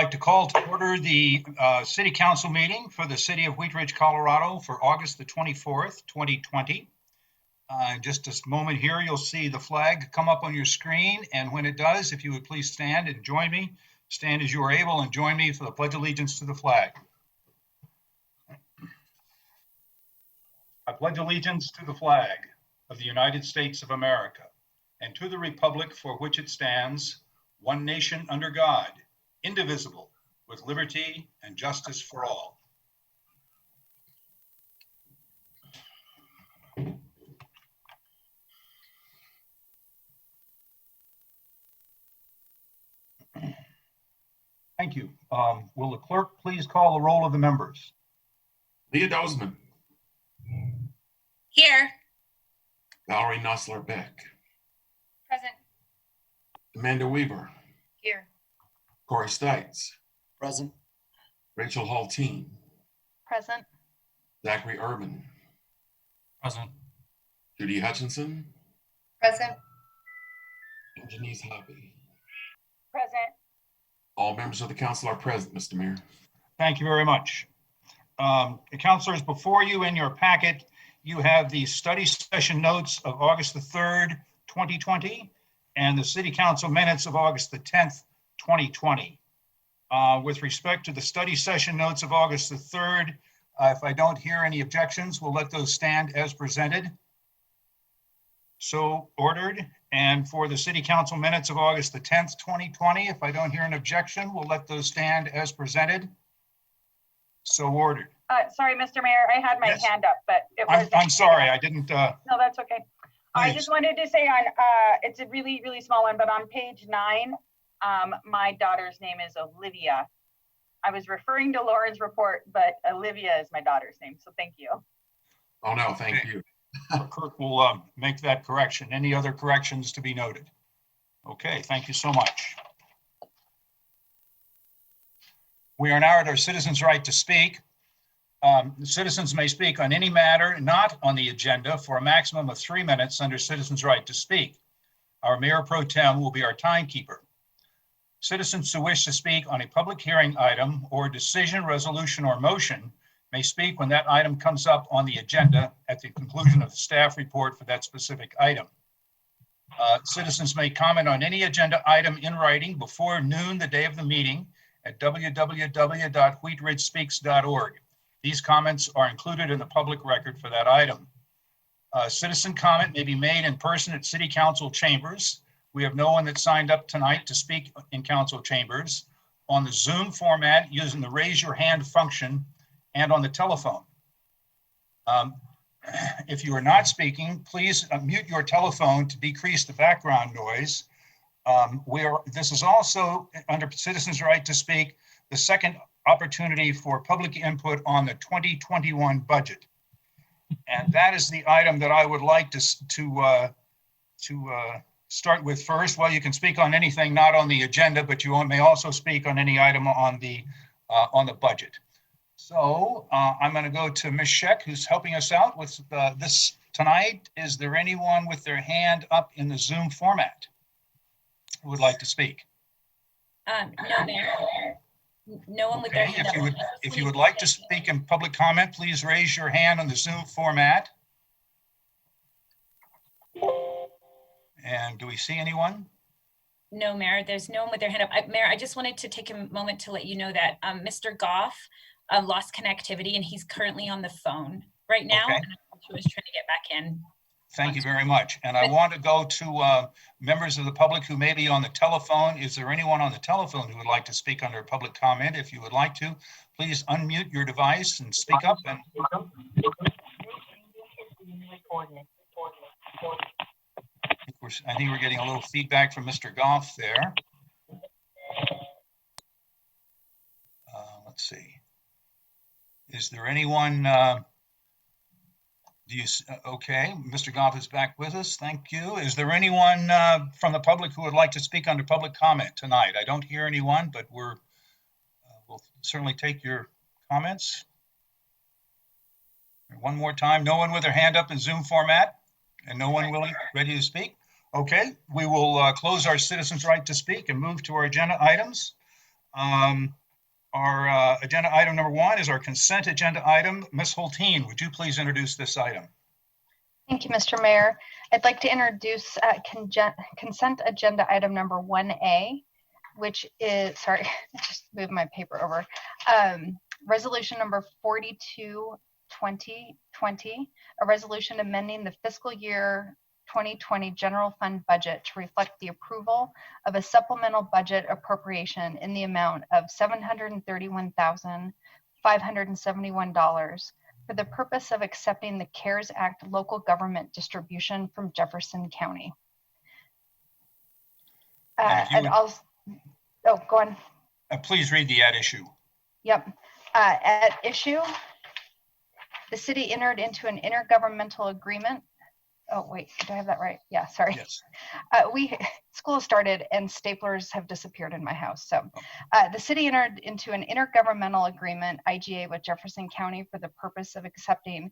I'd like to call to order the City Council meeting for the City of Wheat Ridge, Colorado for August the 24th, 2020. In just a moment here, you'll see the flag come up on your screen, and when it does, if you would please stand and join me. Stand as you are able and join me for the Pledge of Allegiance to the flag. I pledge allegiance to the flag of the United States of America and to the republic for which it stands, one nation under God, indivisible, with liberty and justice for all. Thank you. Will the clerk please call the roll of the members? Leah Dozman. Here. Valerie Nussler-Beck. Present. Amanda Weaver. Here. Corey Stites. Present. Rachel Haltine. Present. Zachary Urban. Present. Judy Hutchinson. Present. And Janice Hoppy. Present. All members of the council are present, Mr. Mayor. Thank you very much. The councilors, before you in your packet, you have the study session notes of August the 3rd, 2020, and the City Council minutes of August the 10th, 2020. With respect to the study session notes of August the 3rd, if I don't hear any objections, we'll let those stand as presented. So ordered. And for the City Council minutes of August the 10th, 2020, if I don't hear an objection, we'll let those stand as presented. So ordered. Sorry, Mr. Mayor, I had my Yes. hand up, but it was. I'm sorry, I didn't. No, that's okay. I Please. just wanted to say on, it's a really, really small one, but on page 9, my daughter's name is Olivia. I was referring to Lauren's report, but Olivia is my daughter's name, so thank you. Oh, no, thank you. Kirk will make that correction. Any other corrections to be noted? Okay, thank you so much. We are now at our citizens' right to speak. Citizens may speak on any matter not on the agenda for a maximum of 3 minutes under citizens' right to speak. Our Mayor Pro Tem will be our timekeeper. Citizens who wish to speak on a public hearing item or decision, resolution, or motion may speak when that item comes up on the agenda at the conclusion of the staff report for that specific item. Citizens may comment on any agenda item in writing before noon the day of the meeting at www.wheatridgespeaks.org. These comments are included in the public record for that item. Citizen comment may be made in person at City Council chambers. We have no one that signed up tonight to speak in council chambers, on the Zoom format using the raise your hand function, and on the telephone. If you are not speaking, please mute your telephone to decrease the background noise. This is also under citizens' right to speak, the second opportunity for public input on the 2021 budget. And that is the item that I would like to start with first. Well, you can speak on anything not on the agenda, but you may also speak on any item on the budget. So I'm going to go to Ms. Scheck, who's helping us out with this tonight. Is there anyone with their hand up in the Zoom format who would like to speak? No, Mayor. No one with their Okay, hand up. if you would like to speak in public comment, please raise your hand on the Zoom format. And do we see anyone? No, Mayor, there's no one with their hand up. Mayor, I just wanted to take a moment to let you know that Mr. Goff lost connectivity and he's currently on the phone right now. Okay. And he was trying to get back in. Thank you very much. And I want to go to members of the public who may be on the telephone. Is there anyone on the telephone who would like to speak under public comment? If you would like to, please unmute your device and speak up. And I think we're getting a little feedback from Mr. Goff there. Let's see. Is there anyone? Okay, Mr. Goff is back with us. Thank you. Is there anyone from the public who would like to speak under public comment tonight? I don't hear anyone, but we'll certainly take your comments. One more time, no one with their hand up in Zoom format and no one ready to speak? Okay, we will close our citizens' right to speak and move to our agenda items. Our agenda item number 1 is our consent agenda item. Ms. Hulteen, would you please introduce this item? Thank you, Mr. Mayor. I'd like to introduce consent agenda item number 1A, which is, sorry, I just moved my paper over. Resolution number 42, 2020, a resolution amending the fiscal year 2020 general fund budget to reflect the approval of a supplemental budget appropriation in the amount of $731,571 for the purpose of accepting the CARES Act local government distribution from Jefferson County. And oh, go on. Please read the ad issue. Yep. At issue, the city entered into an intergovernmental agreement. Oh, wait, do I have that right? Yeah, sorry. Yes. School started and staplers have disappeared in my house. So the city entered into an intergovernmental agreement, IGA, with Jefferson County for the purpose of accepting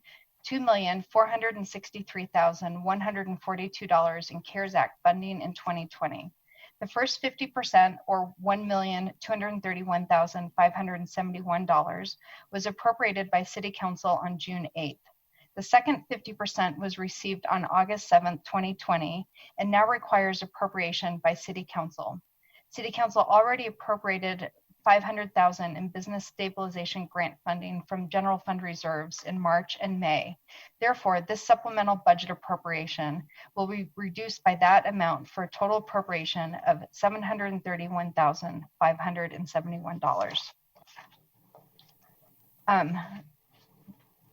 $2,463,142 in CARES Act funding in 2020. The first 50%, or $1,231,571, was appropriated by City Council on June 8th. The second 50% was received on August 7th, 2020, and now requires appropriation by City Council. City Council already appropriated $500,000 in business stabilization grant funding from general fund reserves in March and May. Therefore, this supplemental budget appropriation will be reduced by that amount for a total appropriation of $731,571.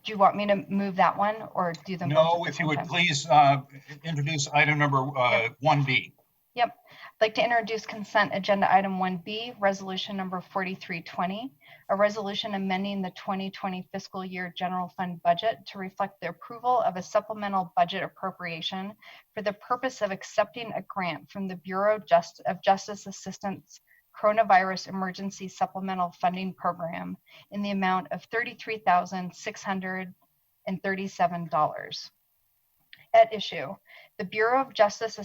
Do you want me to move that one or do them both No, at the if you same would time? please introduce item number 1B. Yep. I'd like to introduce consent agenda item 1B, resolution number 4320, a resolution amending the 2020 fiscal year general fund budget to reflect the approval of a supplemental budget appropriation for the purpose of accepting a grant from the Bureau of Justice Assistance Coronavirus Emergency Supplemental Funding Program in the amount of $33,637. At issue, the Bureau of Justice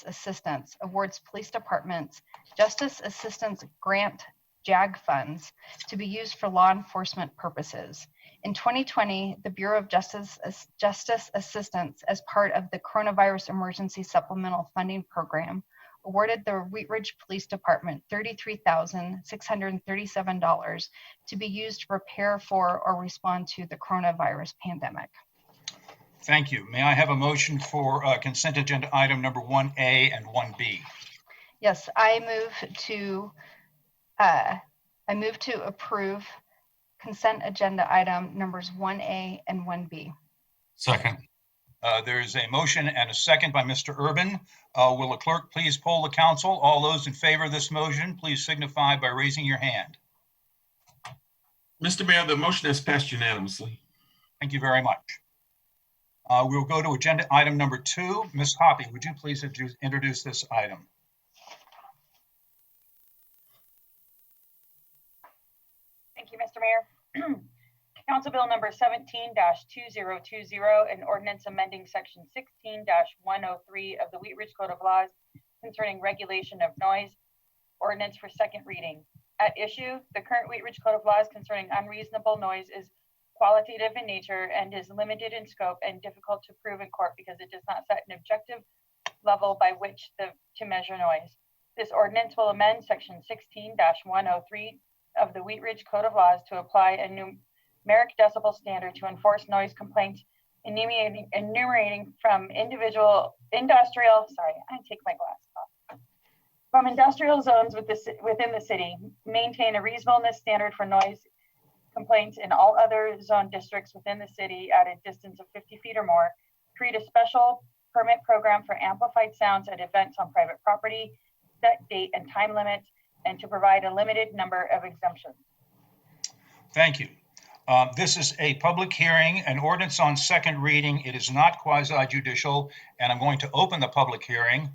Assistance awards police departments Justice Assistance Grant JAG funds to be used for law enforcement purposes. In 2020, the Bureau of Justice Assistance, as part of the Coronavirus Emergency Supplemental Funding Program, awarded the Wheat Ridge Police Department $33,637 to be used to prepare for or respond to the coronavirus pandemic. Thank you. May I have a motion for consent agenda item number 1A and 1B? Yes, I move to approve consent agenda item numbers 1A and 1B. Second. There is a motion and a second by Mr. Urban. Will the clerk please poll the council? All those in favor of this motion, please signify by raising your hand. Mr. Mayor, the motion has passed unanimously. Thank you very much. We'll go to agenda item number 2. Ms. Hoppy, would you please introduce this item? Thank you, Mr. Mayor. Council Bill number 17-2020, an ordinance amending section 16-103 of the Wheat Ridge Code of Laws concerning regulation of noise, ordinance for second reading. At issue, the current Wheat Ridge Code of Laws concerning unreasonable noise is qualitative in nature and is limited in scope and difficult to prove in court because it does not set an objective level by which to measure noise. This ordinance will amend section 16-103 of the Wheat Ridge Code of Laws to apply a numeric decibel standard to enforce noise complaints enumerating from from industrial zones within the city, maintain a reasonableness standard for noise complaints in all other zone districts within the city at a distance of 50 feet or more, create a special permit program for amplified sounds at events on private property, set date and time limits, and to provide a limited number of exemptions. Thank you. This is a public hearing, an ordinance on second reading. It is not quasi-judicial, and I'm going to open the public hearing.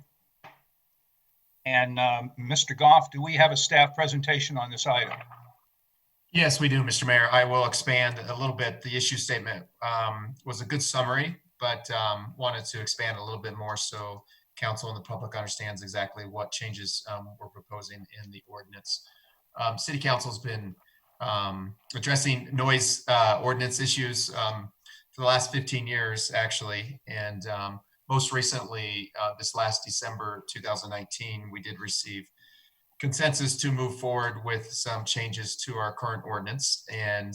And Mr. Goff, do we have a staff presentation on this item? Yes, we do, Mr. Mayor. I will expand a little bit. The issue statement was a good summary, but wanted to expand a little bit more so council and the public understands exactly what changes we're proposing in the ordinance. City Council's been addressing noise ordinance issues for the last 15 years, actually. And most recently, this last December 2019, we did receive consensus to move forward with some changes to our current ordinance. And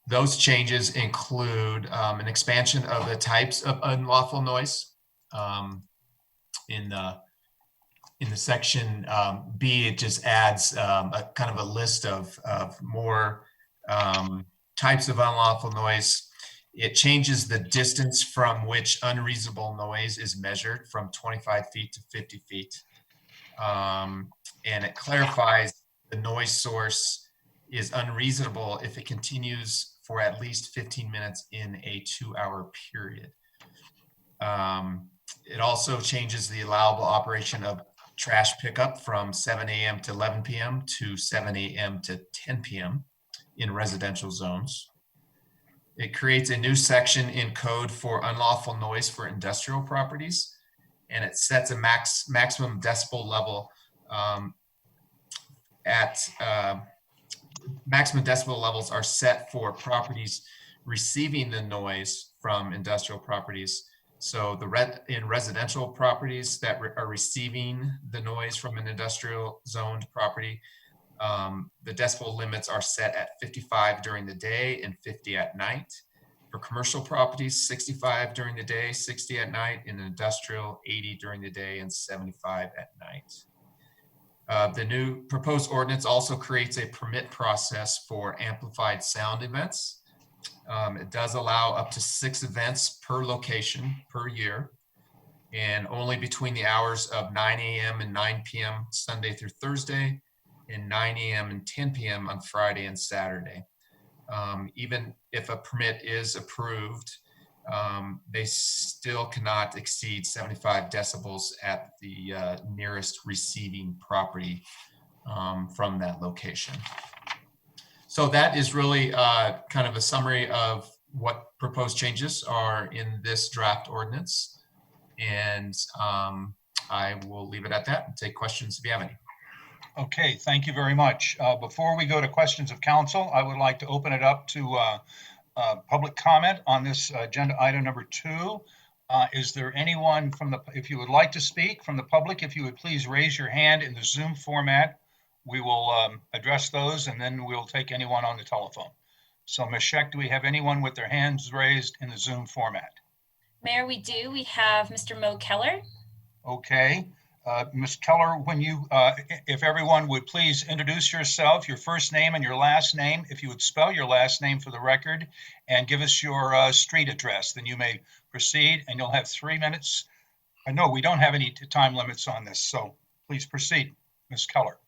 those changes include an expansion of the types of unlawful noise. In the section B, it just adds a kind of a list of more types of unlawful noise. It changes the distance from which unreasonable noise is measured from 25 feet to 50 feet. And it clarifies the noise source is unreasonable if it continues for at least 15 minutes in a 2-hour period. It also changes the allowable operation of trash pickup from 7 a.m. to 11 p.m. to 7 a.m. to 10 p.m. in residential zones. It creates a new section in code for unlawful noise for industrial properties, and it sets a maximum decibel level maximum decibel levels are set for properties receiving the noise from industrial properties. So in residential properties that are receiving the noise from an industrial zoned property, the decibel limits are set at 55 during the day and 50 at night. For commercial properties, 65 during the day, 60 at night. In industrial, 80 during the day and 75 at night. The new proposed ordinance also creates a permit process for amplified sound events. It does allow up to 6 events per location per year, and only between the hours of 9 a.m. and 9 p.m. Sunday through Thursday, and 9 a.m. and 10 p.m. on Friday and Saturday. Even if a permit is approved, they still cannot exceed 75 decibels at the nearest receiving property from that location. So that is really kind of a summary of what proposed changes are in this draft ordinance. And I will leave it at that and take questions if you have any. Okay, thank you very much. Before we go to questions of council, I would like to open it up to public comment on this agenda item number 2. Is there anyone if you would like to speak from the public, if you would please raise your hand in the Zoom format. We will address those and then we'll take anyone on the telephone. So Ms. Scheck, do we have anyone with their hands raised in the Zoom format? Mayor, we do. We have Mr. Mo Keller. Okay. Ms. Keller, when you, if everyone would please introduce yourself, your first name and your last name, if you would spell your last name for the record and give us your street address, then you may proceed and you'll have 3 minutes. No, we don't have any time limits on this, so please proceed, Ms. Keller.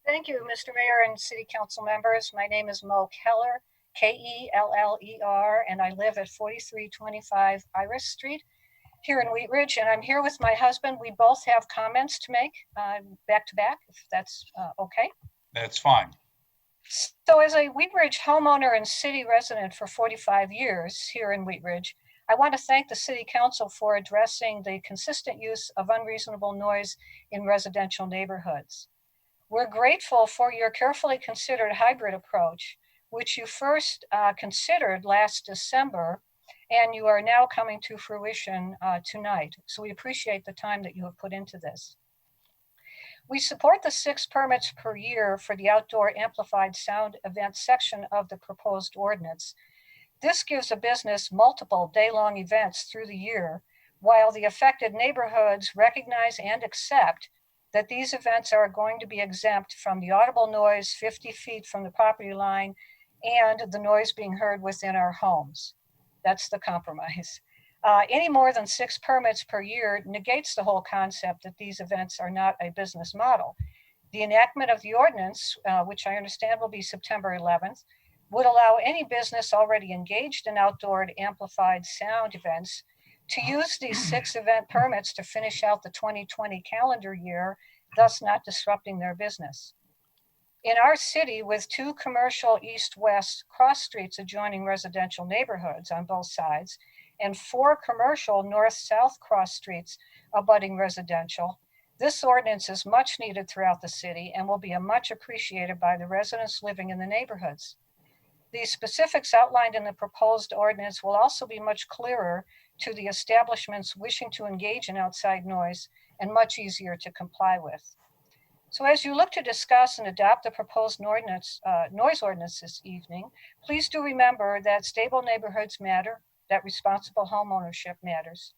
Thank you, Mr. Mayor and City Council members. My name is Mo Keller, Keller, and I live at 4325 Iris Street here in Wheat Ridge, and I'm here with my husband. We both have comments to make back to back, if that's okay. That's fine. So as a Wheat Ridge homeowner and city resident for 45 years here in Wheat Ridge, I want to thank the City Council for addressing the consistent use of unreasonable noise in residential neighborhoods. We're grateful for your carefully considered hybrid approach, which you first considered last December, and you are now coming to fruition tonight. So we appreciate the time that you have put into this. We support the 6 permits per year for the outdoor amplified sound event section of the proposed ordinance. This gives a business multiple day-long events through the year, while the affected neighborhoods recognize and accept that these events are going to be exempt from the audible noise 50 feet from the property line and the noise being heard within our homes. That's the compromise. Any more than 6 permits per year negates the whole concept that these events are not a business model. The enactment of the ordinance, which I understand will be September 11th, would allow any business already engaged in outdoor amplified sound events to use these 6 event permits to finish out the 2020 calendar year, thus not disrupting their business. In our city, with 2 commercial east-west cross streets adjoining residential neighborhoods on both sides, and 4 commercial north-south cross streets abutting residential. This ordinance is much needed throughout the city and will be much appreciated by the residents living in the neighborhoods. The specifics outlined in the proposed ordinance will also be much clearer to the establishments wishing to engage in outside noise and much easier to comply with. So as you look to discuss and adopt the proposed noise ordinance this evening, please do remember that stable neighborhoods matter, that responsible home ownership matters.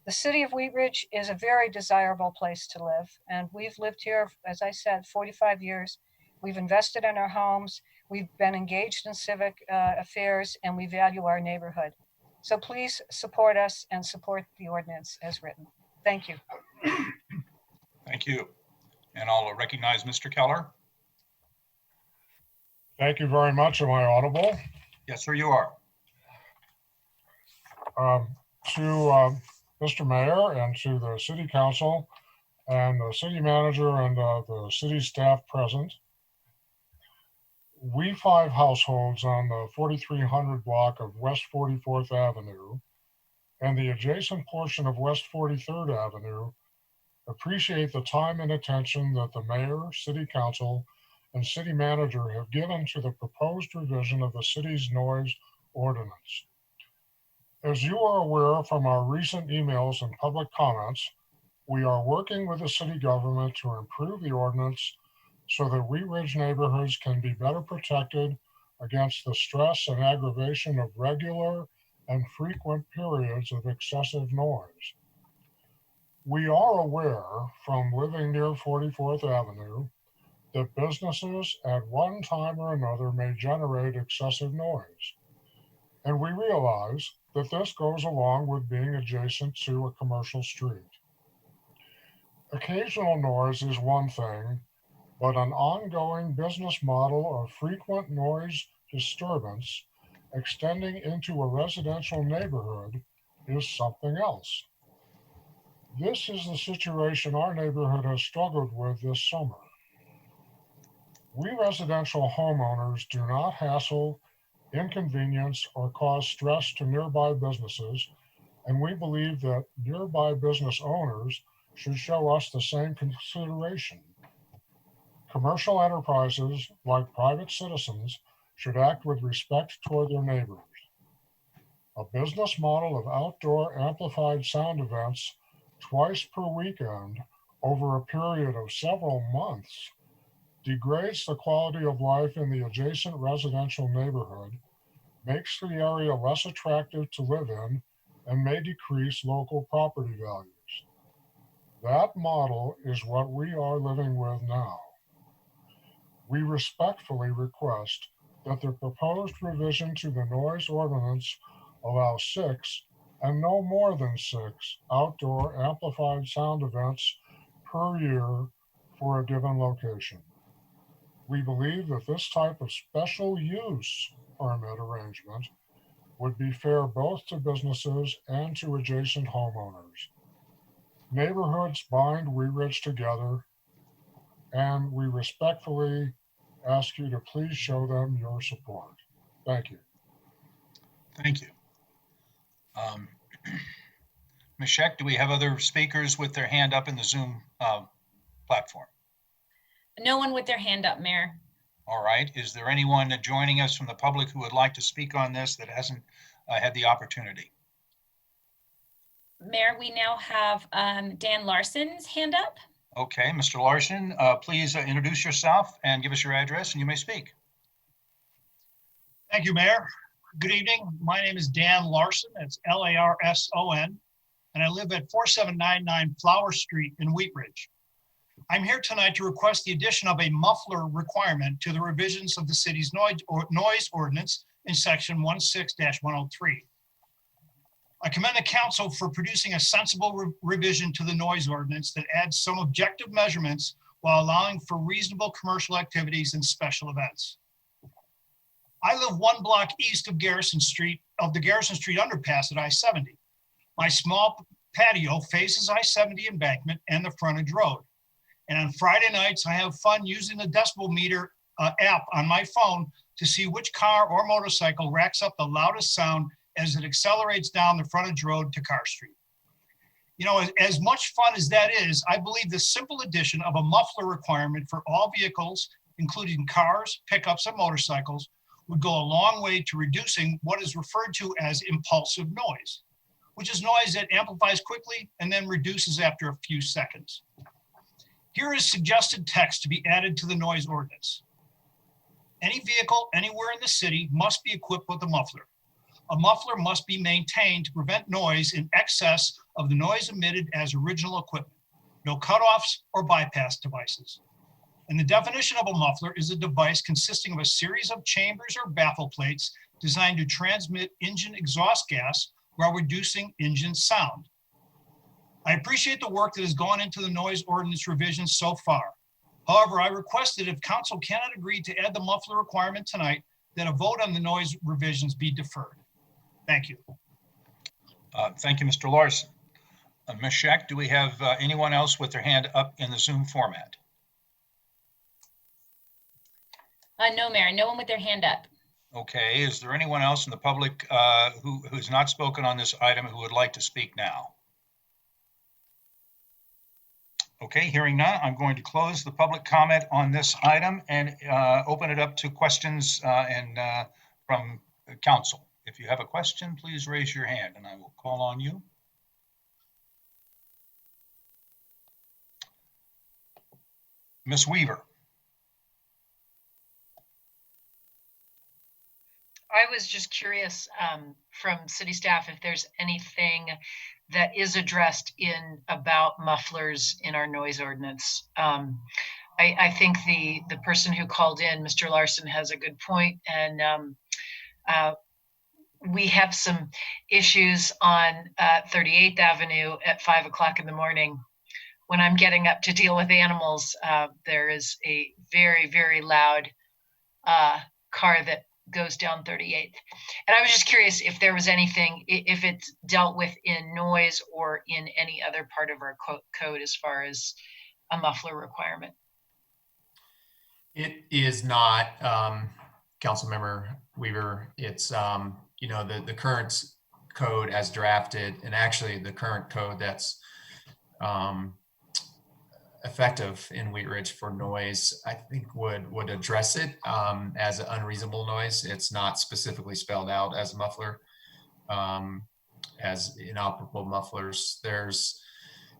The city of Wheat Ridge is a very desirable place to live, and we've lived here, as I said, 45 years. We've invested in our homes, we've been engaged in civic affairs, and we value our neighborhood. So please support us and support the ordinance as written. Thank you. Thank you. And I'll recognize Mr. Keller. Thank you very much. Am I audible? Yes, sir, you are. To Mr. Mayor and to the City Council and the City Manager and the city staff present, we 5 households on the 4300 block of West 44th Avenue and the adjacent portion of West 43rd Avenue appreciate the time and attention that the Mayor, City Council, and City Manager have given to the proposed revision of the city's noise ordinance. As you are aware from our recent emails and public comments, we are working with the city government to improve the ordinance so that Wheat Ridge neighborhoods can be better protected against the stress and aggravation of regular and frequent periods of excessive noise. We are aware from living near 44th Avenue that businesses at one time or another may generate excessive noise. And we realize that this goes along with being adjacent to a commercial street. Occasional noise is one thing, but an ongoing business model of frequent noise disturbance extending into a residential neighborhood is something else. This is the situation our neighborhood has struggled with this summer. We residential homeowners do not hassle, inconvenience, or cause stress to nearby businesses, and we believe that nearby business owners should show us the same consideration. Commercial enterprises, like private citizens, should act with respect toward their neighbors. A business model of outdoor amplified sound events twice per weekend over a period of several months degrades the quality of life in the adjacent residential neighborhood, makes the area less attractive to live in, and may decrease local property values. That model is what we are living with now. We respectfully request that the proposed revision to the noise ordinance allow 6 and no more than 6 outdoor amplified sound events per year for a given location. We believe that this type of special use permit arrangement would be fair both to businesses and to adjacent homeowners. Neighborhoods bind Wheat Ridge together, and we respectfully ask you to please show them your support. Thank you. Thank you. Ms. Scheck, do we have other speakers with their hand up in the Zoom platform? No one with their hand up, Mayor. All right. Is there anyone joining us from the public who would like to speak on this that hasn't had the opportunity? Mayor, we now have Dan Larson's hand up. Okay, Mr. Larson, please introduce yourself and give us your address and you may speak. Thank you, Mayor. Good evening. My name is Dan Larson. It's Larson, and I live at 4799 Flower Street in Wheat Ridge. I'm here tonight to request the addition of a muffler requirement to the revisions of the city's noise ordinance in section 16-103. I commend the council for producing a sensible revision to the noise ordinance that adds some objective measurements while allowing for reasonable commercial activities and special events. I live 1 block east of Garrison Street, of the Garrison Street underpass at I-70. My small patio faces I-70 embankment and the frontage road. And on Friday nights, I have fun using the decibel meter app on my phone to see which car or motorcycle racks up the loudest sound as it accelerates down the frontage road to Carr Street. You know, as much fun as that is, I believe the simple addition of a muffler requirement for all vehicles, including cars, pickups, and motorcycles, would go a long way to reducing what is referred to as impulsive noise, which is noise that amplifies quickly and then reduces after a few seconds. Here is suggested text to be added to the noise ordinance. Any vehicle anywhere in the city must be equipped with a muffler. A muffler must be maintained to prevent noise in excess of the noise emitted as original equipment. No cutoffs or bypass devices. And the definition of a muffler is a device consisting of a series of chambers or baffle plates designed to transmit engine exhaust gas while reducing engine sound. I appreciate the work that has gone into the noise ordinance revisions so far. However, I requested if council cannot agree to add the muffler requirement tonight, that a vote on the noise revisions be deferred. Thank you. Thank you, Mr. Larson. Ms. Scheck, do we have anyone else with their hand up in the Zoom format? No, Mayor, no one with their hand up. Okay, is there anyone else in the public who's not spoken on this item who would like to speak now? Okay, hearing none, I'm going to close the public comment on this item and open it up to questions from council. If you have a question, please raise your hand and I will call on you. Ms. Weaver. I was just curious from city staff if there's anything that is addressed about mufflers in our noise ordinance. I think the person who called in, Mr. Larson, has a good point, and we have some issues on 38th Avenue at 5 o'clock in the morning. When I'm getting up to deal with animals, there is a very, very loud car that goes down 38th. And I was just curious if there was anything, if it's dealt with in noise or in any other part of our code as far as a muffler requirement. It is not, Councilmember Weaver. It's, you know, the current code as drafted, and actually the current code that's effective in Wheat Ridge for noise, I think would address it as an unreasonable noise. It's not specifically spelled out as a muffler, as inoperable mufflers. There's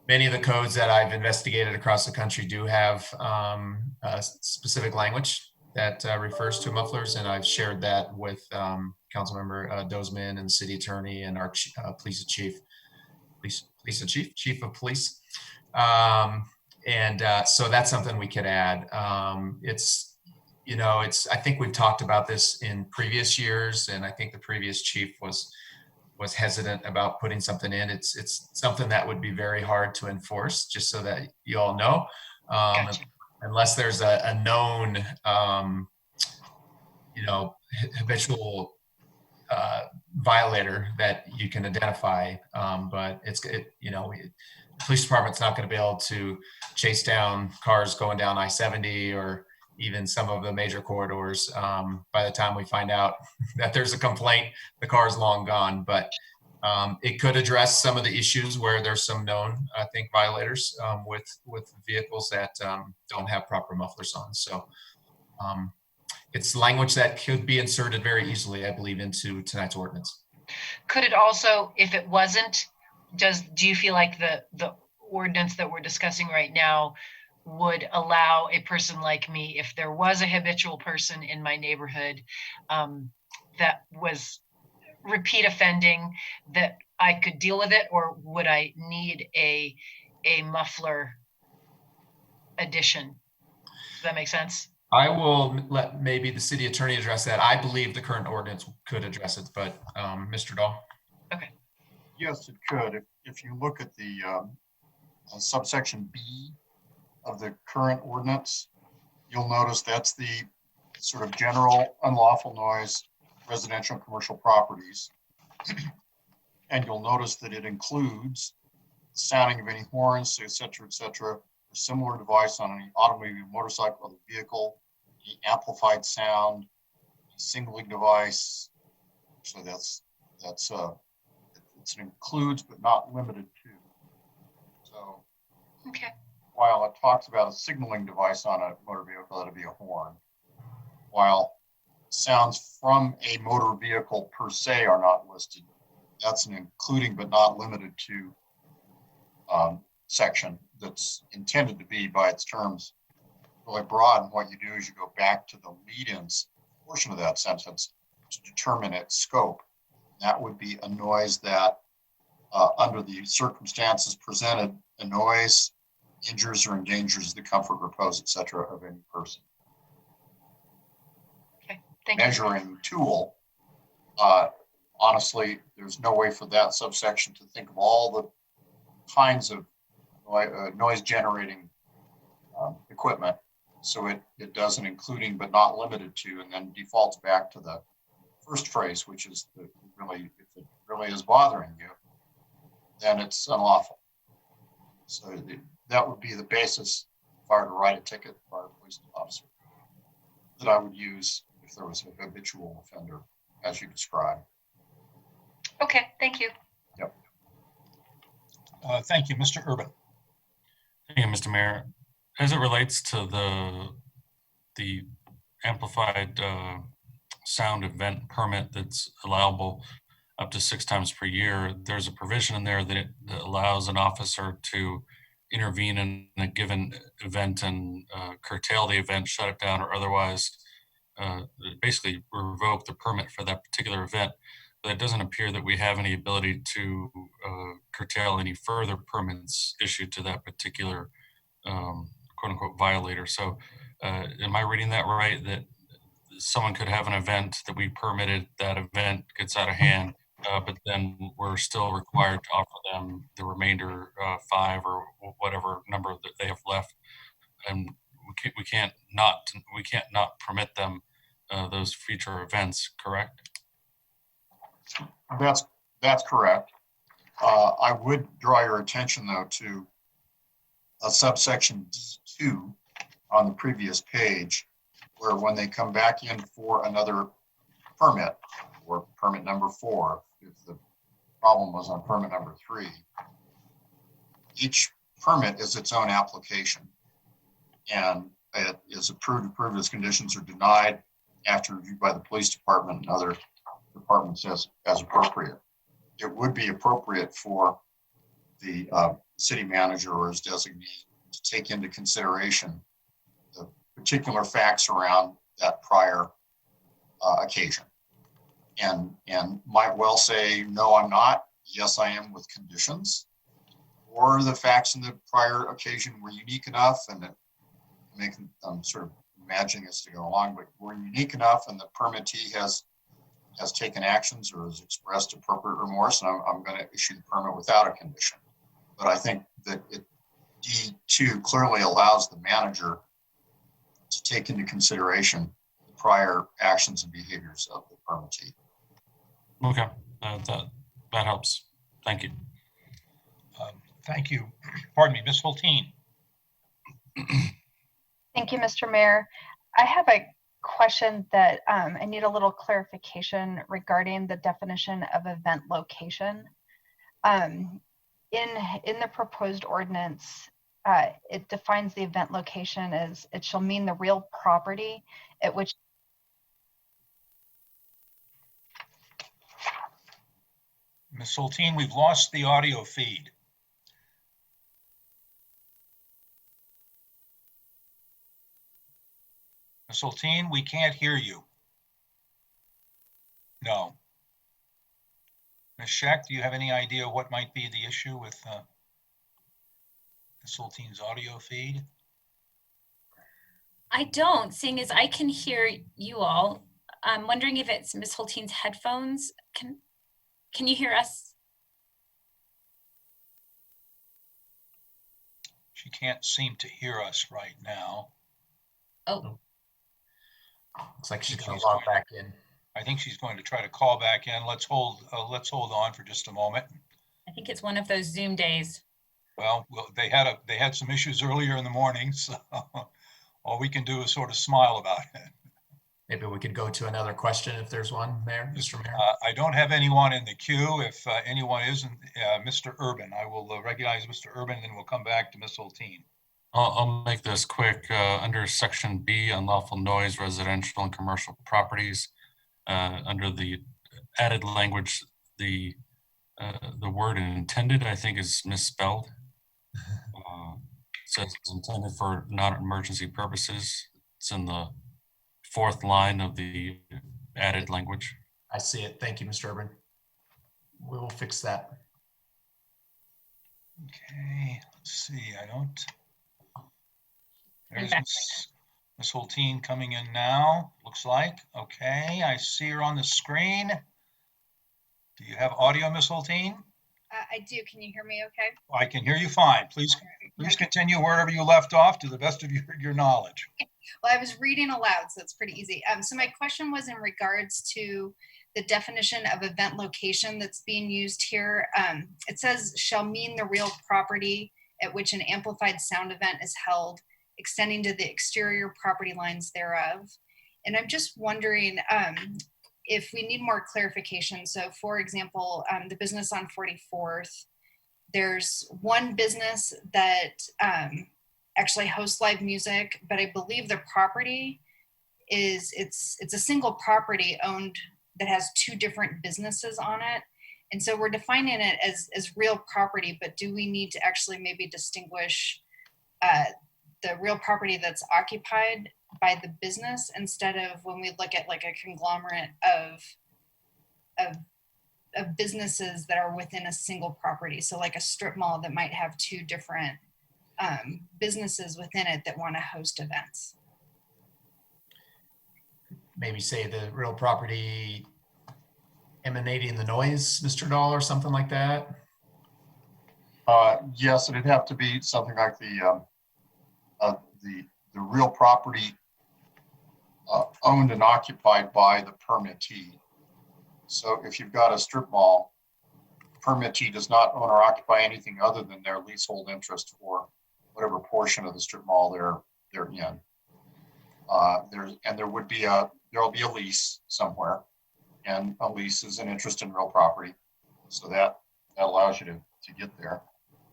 many of the codes that I've investigated across the country do have a specific language that refers to mufflers, and I've shared that with Councilmember Dozeman and the city attorney and our chief of police. So that's something we could add. It's, you know, I think we've talked about this in previous years, and I think the previous chief was hesitant about putting something in. It's something that would be very hard to enforce, just so that you all know. Gotcha. Unless there's a known, you know, habitual violator that you can identify. But you know, the police department's not going to be able to chase down cars going down I-70 or even some of the major corridors. By the time we find out that there's a complaint, the car is long gone. But it could address some of the issues where there's some known, I think, violators with vehicles that don't have proper mufflers on. So it's language that could be inserted very easily, I believe, into tonight's ordinance. Could it also, if it wasn't, do you feel like the ordinance that we're discussing right now would allow a person like me, if there was a habitual person in my neighborhood that was repeat offending, that I could deal with it, or would I need a muffler addition? Does that make sense? I will let maybe the city attorney address that. I believe the current ordinance could address it, but Mr. Dahl. Okay. Yes, it could. If you look at the subsection B of the current ordinance, you'll notice that's the sort of general unlawful noise, residential and commercial properties. And you'll notice that it includes sounding of any horns, et cetera, or similar device on any automobile, motorcycle, or vehicle, the amplified sound, signaling device. So that's That's it's an includes but not limited to. So Okay. while it talks about a signaling device on a motor vehicle, that'd be a horn. While sounds from a motor vehicle per se are not listed, that's an including but not limited to section that's intended to be by its terms really broad. And what you do is you go back to the lead-ins portion of that sentence to determine its scope. That would be a noise that under the circumstances presented, a noise injures or endangers the comfort, repose, etc. of any person. Okay. Thank you. Measuring tool, honestly, there's no way for that subsection to think of all the kinds of noise generating equipment. So it does an including but not limited to, and then defaults back to the first phrase, which is really, if it really is bothering you, then it's unlawful. So that would be the basis if I were to write a ticket for a police officer that I would use if there was a habitual offender, as you described. Okay, thank you. Yep. Thank you, Mr. Urban. Thank you, Mr. Mayor. As it relates to the amplified sound event permit that's allowable up to 6 times per year, there's a provision in there that allows an officer to intervene in a given event and curtail the event, shut it down, or otherwise basically revoke the permit for that particular event. But it doesn't appear that we have any ability to curtail any further permits issued to that particular quote unquote violator. So am I reading that right? That someone could have an event that we permitted, that event gets out of hand, but then we're still required to offer them the remainder 5 or whatever number that they have left, and we can't not permit them those future events, correct? That's correct. I would draw your attention though to a subsection D2 on the previous page, where when they come back in for another permit, or permit number 4, if the problem was on permit number 3, each permit is its own application, and it is approved as conditions are denied after review by the police department and other departments as appropriate. It would be appropriate for the city manager or his designee to take into consideration the particular facts around that prior occasion, and might well say, no, I'm not. Yes, I am with conditions, or the facts in the prior occasion were unique enough, and I'm sort of imagining this to go along, but were unique enough, and the permittee has taken actions or has expressed appropriate remorse, and I'm going to issue the permit without a condition. But I think that D2 clearly allows the manager to take into consideration the prior actions and behaviors of the permittee. Okay, that helps. Thank you. Thank you. Pardon me, Ms. Hulteen. Thank you, Mr. Mayor. I have a question that I need a little clarification regarding the definition of event location. In the proposed ordinance, it defines the event location as it shall mean the real property at which Ms. Hulteen, we've lost the audio feed. Ms. Hulteen, we can't hear you. No. Ms. Scheck, do you have any idea what might be the issue with Ms. Hulteen's audio feed? I don't, seeing as I can hear you all. I'm wondering if it's Ms. Hulteen's headphones. Can you hear us? She can't seem to hear us right now. Oh, Looks like she's She's going to log going- back in. I think she's going to try to call back in. Let's hold on for just a moment. I think it's one of those Zoom days. Well, they had some issues earlier in the morning, so all we can do is sort of smile about it. maybe we could go to another question if there's one there, Mr. Mayor. I don't have anyone in the queue. If anyone isn't, Mr. Urban, I will recognize Mr. Urban, and then we'll come back to Ms. Hulteen. I'll make this quick. Under section B, unlawful noise, residential and commercial properties, under the added language, the word intended, I think, is misspelled. Says intended for non-emergency purposes. It's in the fourth line of the added language. I see it. Thank you, Mr. Urban. We will fix that. Okay, let's see. I don't. There's back. Ms. Hulteen coming in now, looks like. Okay, I see her on the screen. Do you have audio, Ms. Hulteen? I do. Can you hear me okay? I can hear you fine. Please continue wherever you left off to the best of your knowledge. Well, I was reading aloud, so it's pretty easy. So my question was in regards to the definition of event location that's being used here. It says shall mean the real property at which an amplified sound event is held, extending to the exterior property lines thereof. And I'm just wondering if we need more clarification. So for example, the business on 44th, there's one business that actually hosts live music, but I believe the property is, it's a single property owned that has two different businesses on it. And so we're defining it as real property, but do we need to actually maybe distinguish the real property that's occupied by the business instead of when we look at like a conglomerate of businesses that are within a single property? So like a strip mall that might have two different businesses within it that want to host events. Maybe say the real property emanating the noise, Mr. Dahl, or something like that. Yes, it'd have to be something like the real property owned and occupied by the permittee. So if you've got a strip mall, permittee does not own or occupy anything other than their leasehold interest for whatever portion of the strip mall they're in. There'll be a lease somewhere, and a lease is an interest in real property. So that allows you to get there.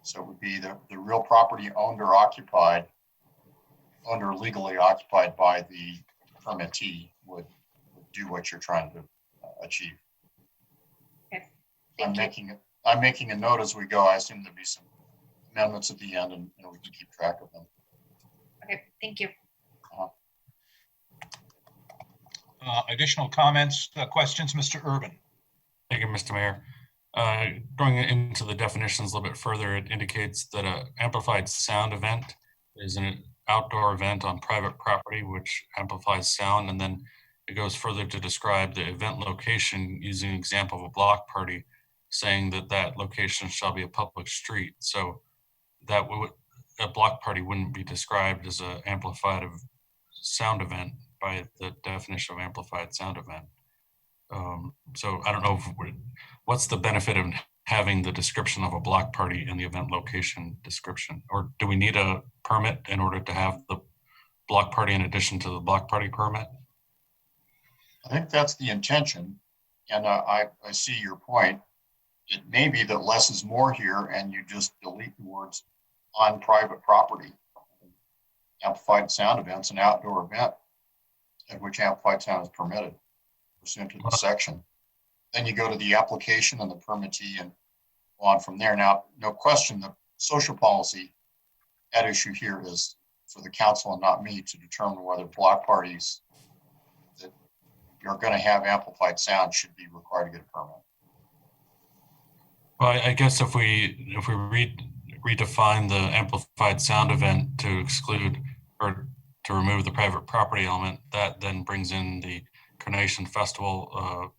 So it would be the real property owned or occupied, owned or legally occupied by the permittee would do what you're trying to achieve. Okay. I'm Thank you. making a note as we go. I assume there'll be some amendments at the end, and we can keep track of them. Okay, thank you. Additional comments, questions, Mr. Urban? Thank you, Mr. Mayor. Going into the definitions a little bit further, it indicates that an amplified sound event is an outdoor event on private property which amplifies sound, and then it goes further to describe the event location using an example of a block party, saying that that location shall be a public street. So that a block party wouldn't be described as an amplified sound event by the definition of amplified sound event. So I don't know what's the benefit of having the description of a block party in the event location description, or do we need a permit in order to have the block party in addition to the block party permit? I think that's the intention, and I see your point. It may be that less is more here, and you just delete the words on private property. Amplified sound events, an outdoor event at which amplified sound is permitted pursuant to the section. Then you go to the application and the permittee and go on from there. Now, no question, the social policy at issue here is for the council and not me to determine whether block parties that you're going to have amplified sound should be required to get a permit. Well, I guess if we redefine the amplified sound event to exclude or to remove the private property element, that then brings in the Carnation Festival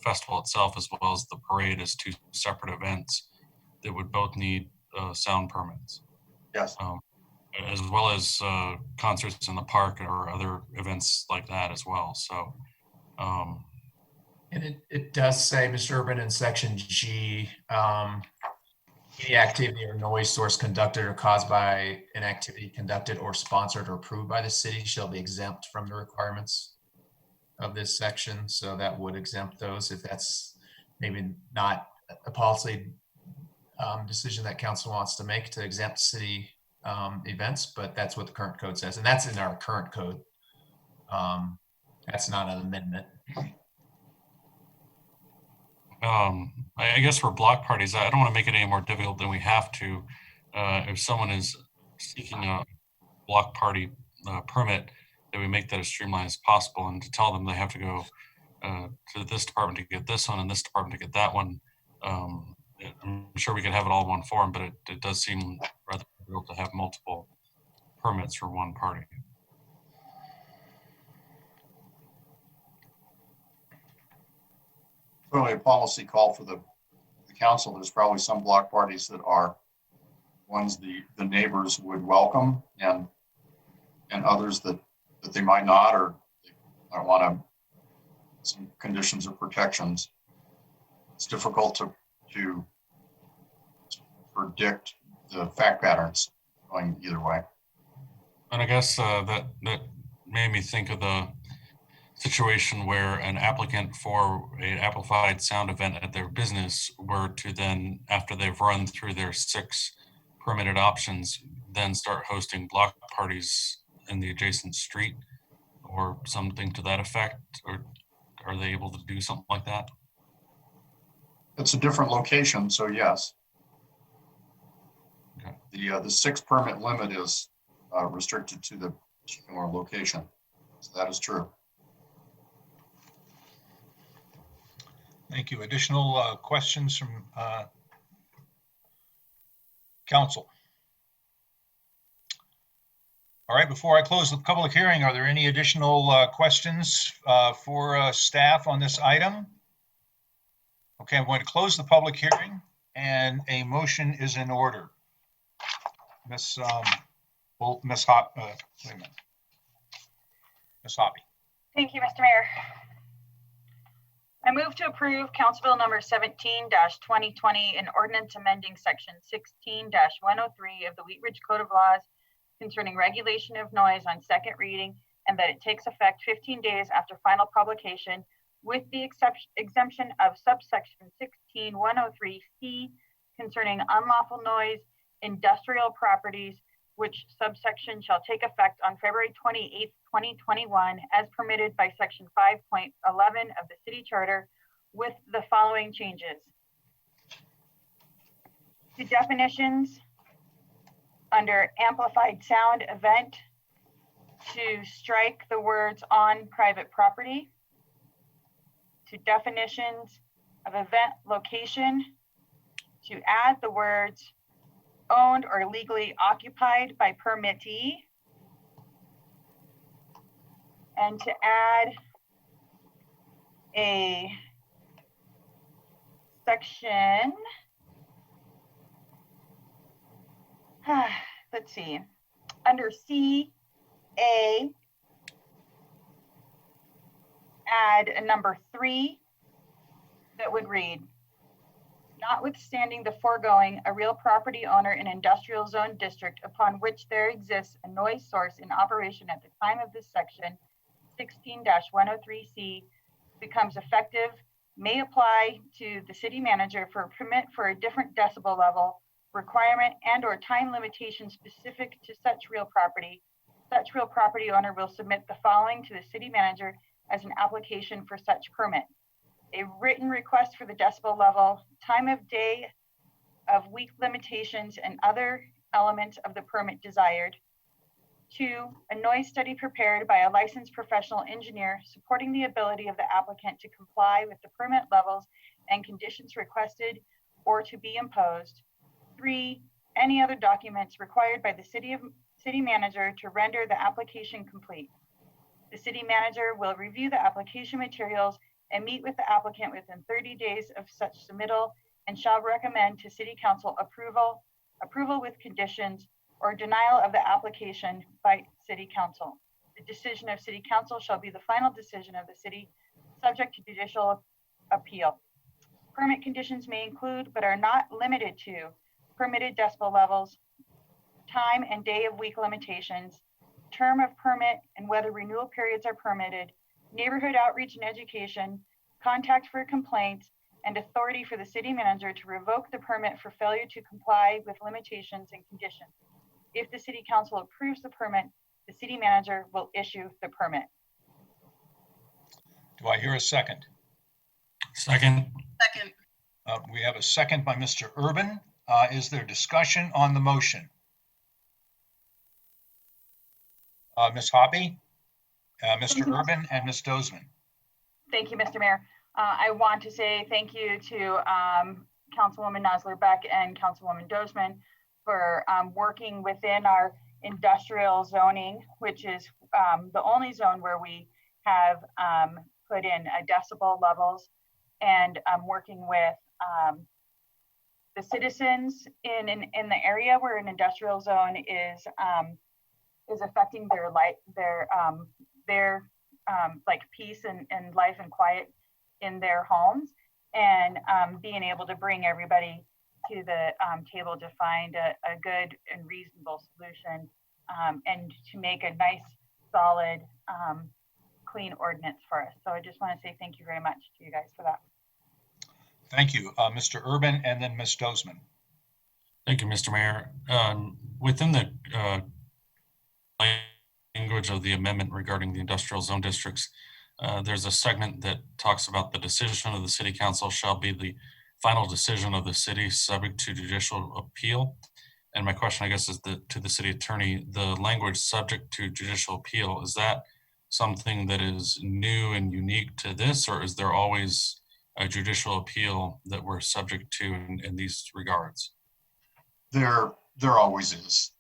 festival itself, as well as the parade, as two separate events that would both need sound permits. Yes. As well as concerts in the park or other events like that as well. So. And it does say, Mr. Urban, in section G, any activity or noise source conducted or caused by an activity conducted or sponsored or approved by the city shall be exempt from the requirements. of this section, so that would exempt those if that's maybe not a policy decision that council wants to make to exempt city events, but that's what the current code says, and that's in our current code. That's not an amendment. I guess for block parties, I don't want to make it any more difficult than we have to. If someone is seeking a block party permit, that we make that as streamlined as possible, and to tell them they have to go to this department to get this one and this department to get that one. I'm sure we can have it all in one form, but it does seem rather difficult to have multiple permits for one party. Clearly a policy call for the council. There's probably some block parties that are ones the neighbors would welcome and others that they might not, or they might want some conditions or protections. It's difficult to predict the fact patterns going either way. And I guess that made me think of the situation where an applicant for an amplified sound event at their business were to then, after they've run through their 6 permitted options, then start hosting block parties in the adjacent street or something to that effect? Or are they able to do something like that? It's a different location, so yes. Okay. The 6 permit limit is restricted to the particular location. So that is true. Thank you. Additional questions from council? All right, before I close the public hearing, are there any additional questions for staff on this item? Okay, I'm going to close the public hearing and a motion is in order. Ms. Hoppy. Thank you, Mr. Mayor. I move to approve Council Bill number 17-2020, an ordinance amending section 16-103 of the Wheat Ridge Code of Laws concerning regulation of noise on second reading, and that it takes effect 15 days after final publication, with the exemption of subsection 16-103C concerning unlawful noise, industrial properties, which subsection shall take effect on February 28th, 2021, as permitted by section 5.11 of the city charter, with the following changes. To definitions, under amplified sound event, to strike the words on private property. To definitions of event location, to add the words owned or legally occupied by permittee, and to add a section, let's see, under C, A, add a number 3 that would read, notwithstanding the foregoing, a real property owner in industrial zone district upon which there exists a noise source in operation at the time of this section 16-103C becomes effective, may apply to the city manager for a permit for a different decibel level requirement and or time limitation specific to such real property. Such real property owner will submit the following to the city manager as an application for such permit: a written request for the decibel level, time of day, of week limitations, and other elements of the permit desired. 2, a noise study prepared by a licensed professional engineer supporting the ability of the applicant to comply with the permit levels and conditions requested or to be imposed. 3, any other documents required by the city manager to render the application complete. The city manager will review the application materials and meet with the applicant within 30 days of such submittal and shall recommend to city council approval with conditions or denial of the application by city council. The decision of city council shall be the final decision of the city, subject to judicial appeal. Permit conditions may include, but are not limited to, permitted decibel levels, time and day of week limitations, term of permit and whether renewal periods are permitted, neighborhood outreach and education, contact for complaints, and authority for the city manager to revoke the permit for failure to comply with limitations and conditions. If the city council approves the permit, the city manager will issue the permit. Do I hear a second? Second. Second. We have a second by Mr. Urban. Is there discussion on the motion? Ms. Hoppy, Mr. Urban, and Ms. Dozman. Thank you, Mr. Mayor. I want to say thank you to Councilwoman Nosler-Beck and Councilwoman Dozman for working within our industrial zoning, which is the only zone where we have put in decibel levels, and working with the citizens in the area where an industrial zone is affecting their life, their like peace and life and quiet in their homes, and being able to bring everybody to the table to find a good and reasonable solution, and to make a nice, solid, clean ordinance for us. So I just want to say thank you very much to you guys for that. Thank you, Mr. Urban, and then Ms. Dozman. Thank you, Mr. Mayor. Within the language of the amendment regarding the industrial zone districts, there's a segment that talks about the decision of the city council shall be the final decision of the city subject to judicial appeal. And my question, I guess, is to the city attorney, the language subject to judicial appeal, is that something that is new and unique to this, or is there always a judicial appeal that we're subject to in these regards? There always is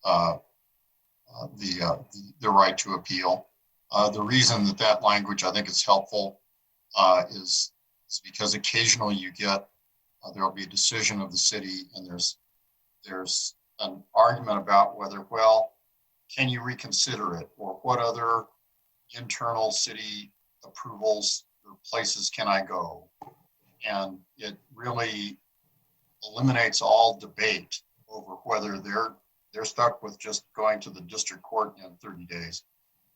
the right to appeal. The reason that language I think is helpful is because occasionally you get there will be a decision of the city, and there's an argument about whether, well, can you reconsider it, or what other internal city approvals or places can I go? And it really eliminates all debate over whether they're stuck with just going to the district court in 30 days.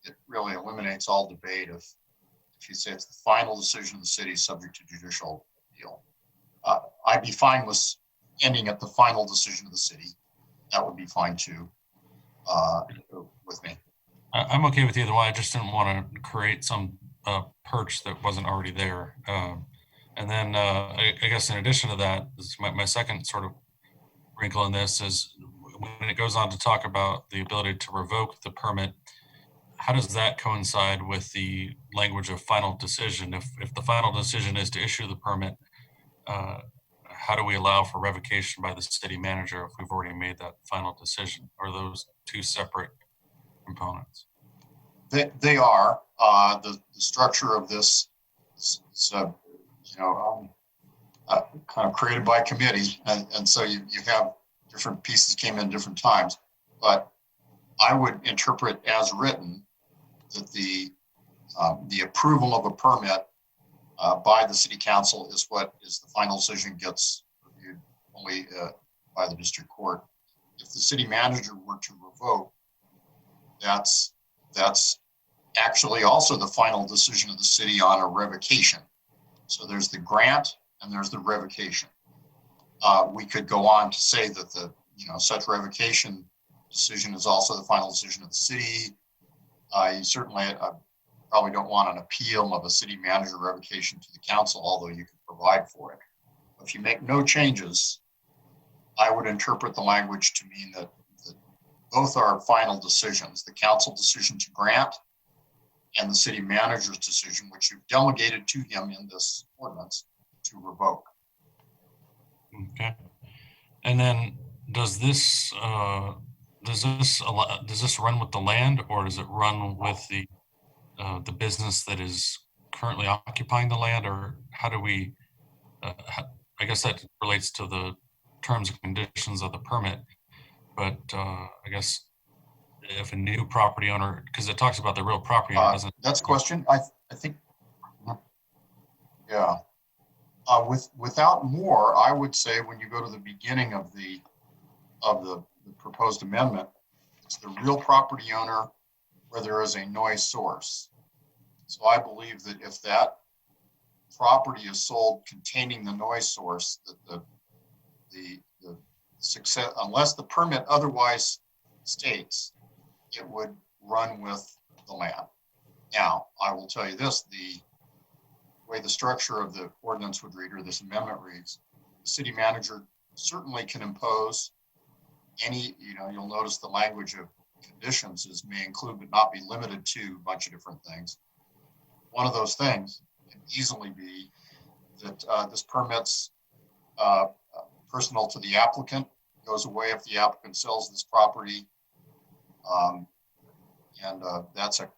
It really eliminates all debate if you say it's the final decision of the city subject to judicial appeal. I'd be fine with ending at the final decision of the city. That would be fine too with me. I'm okay with either one. I just didn't want to create some perch that wasn't already there. And then I guess in addition to that, this is my second sort of wrinkle in this is when it goes on to talk about the ability to revoke the permit, how does that coincide with the language of final decision? If the final decision is to issue the permit, how do we allow for revocation by the city manager if we've already made that final decision? Are those two separate components? They are. The structure of this is kind of created by committee, and so you have different pieces came in different times. But I would interpret as written that the approval of a permit by the city council is what is the final decision, gets reviewed only by the district court. If the city manager were to revoke, that's actually also the final decision of the city on a revocation. So there's the grant and there's the revocation. We could go on to say that such revocation decision is also the final decision of the city. You certainly probably don't want an appeal of a city manager revocation to the council, although you could provide for it. If you make no changes, I would interpret the language to mean that both are final decisions, the council decision to grant and the city manager's decision, which you've delegated to him in this ordinance, to revoke. Okay. And then does this run with the land, or does it run with the business that is currently occupying the land, or how do we, I guess that relates to the terms and conditions of the permit, but I guess if a new property owner, because it talks about the real property owner, doesn't. That's a question. I think, yeah. Without more, I would say when you go to the beginning of the proposed amendment, it's the real property owner where there is a noise source. So I believe that if that property is sold containing the noise source, that the success, unless the permit otherwise states, it would run with the land. Now, I will tell you this, the way the structure of the ordinance would read, or this amendment reads, the city manager certainly can impose any, you'll notice the language of conditions is may include but not be limited to a bunch of different things. One of those things can easily be that this permits personal to the applicant, goes away if the applicant sells this property. And that's a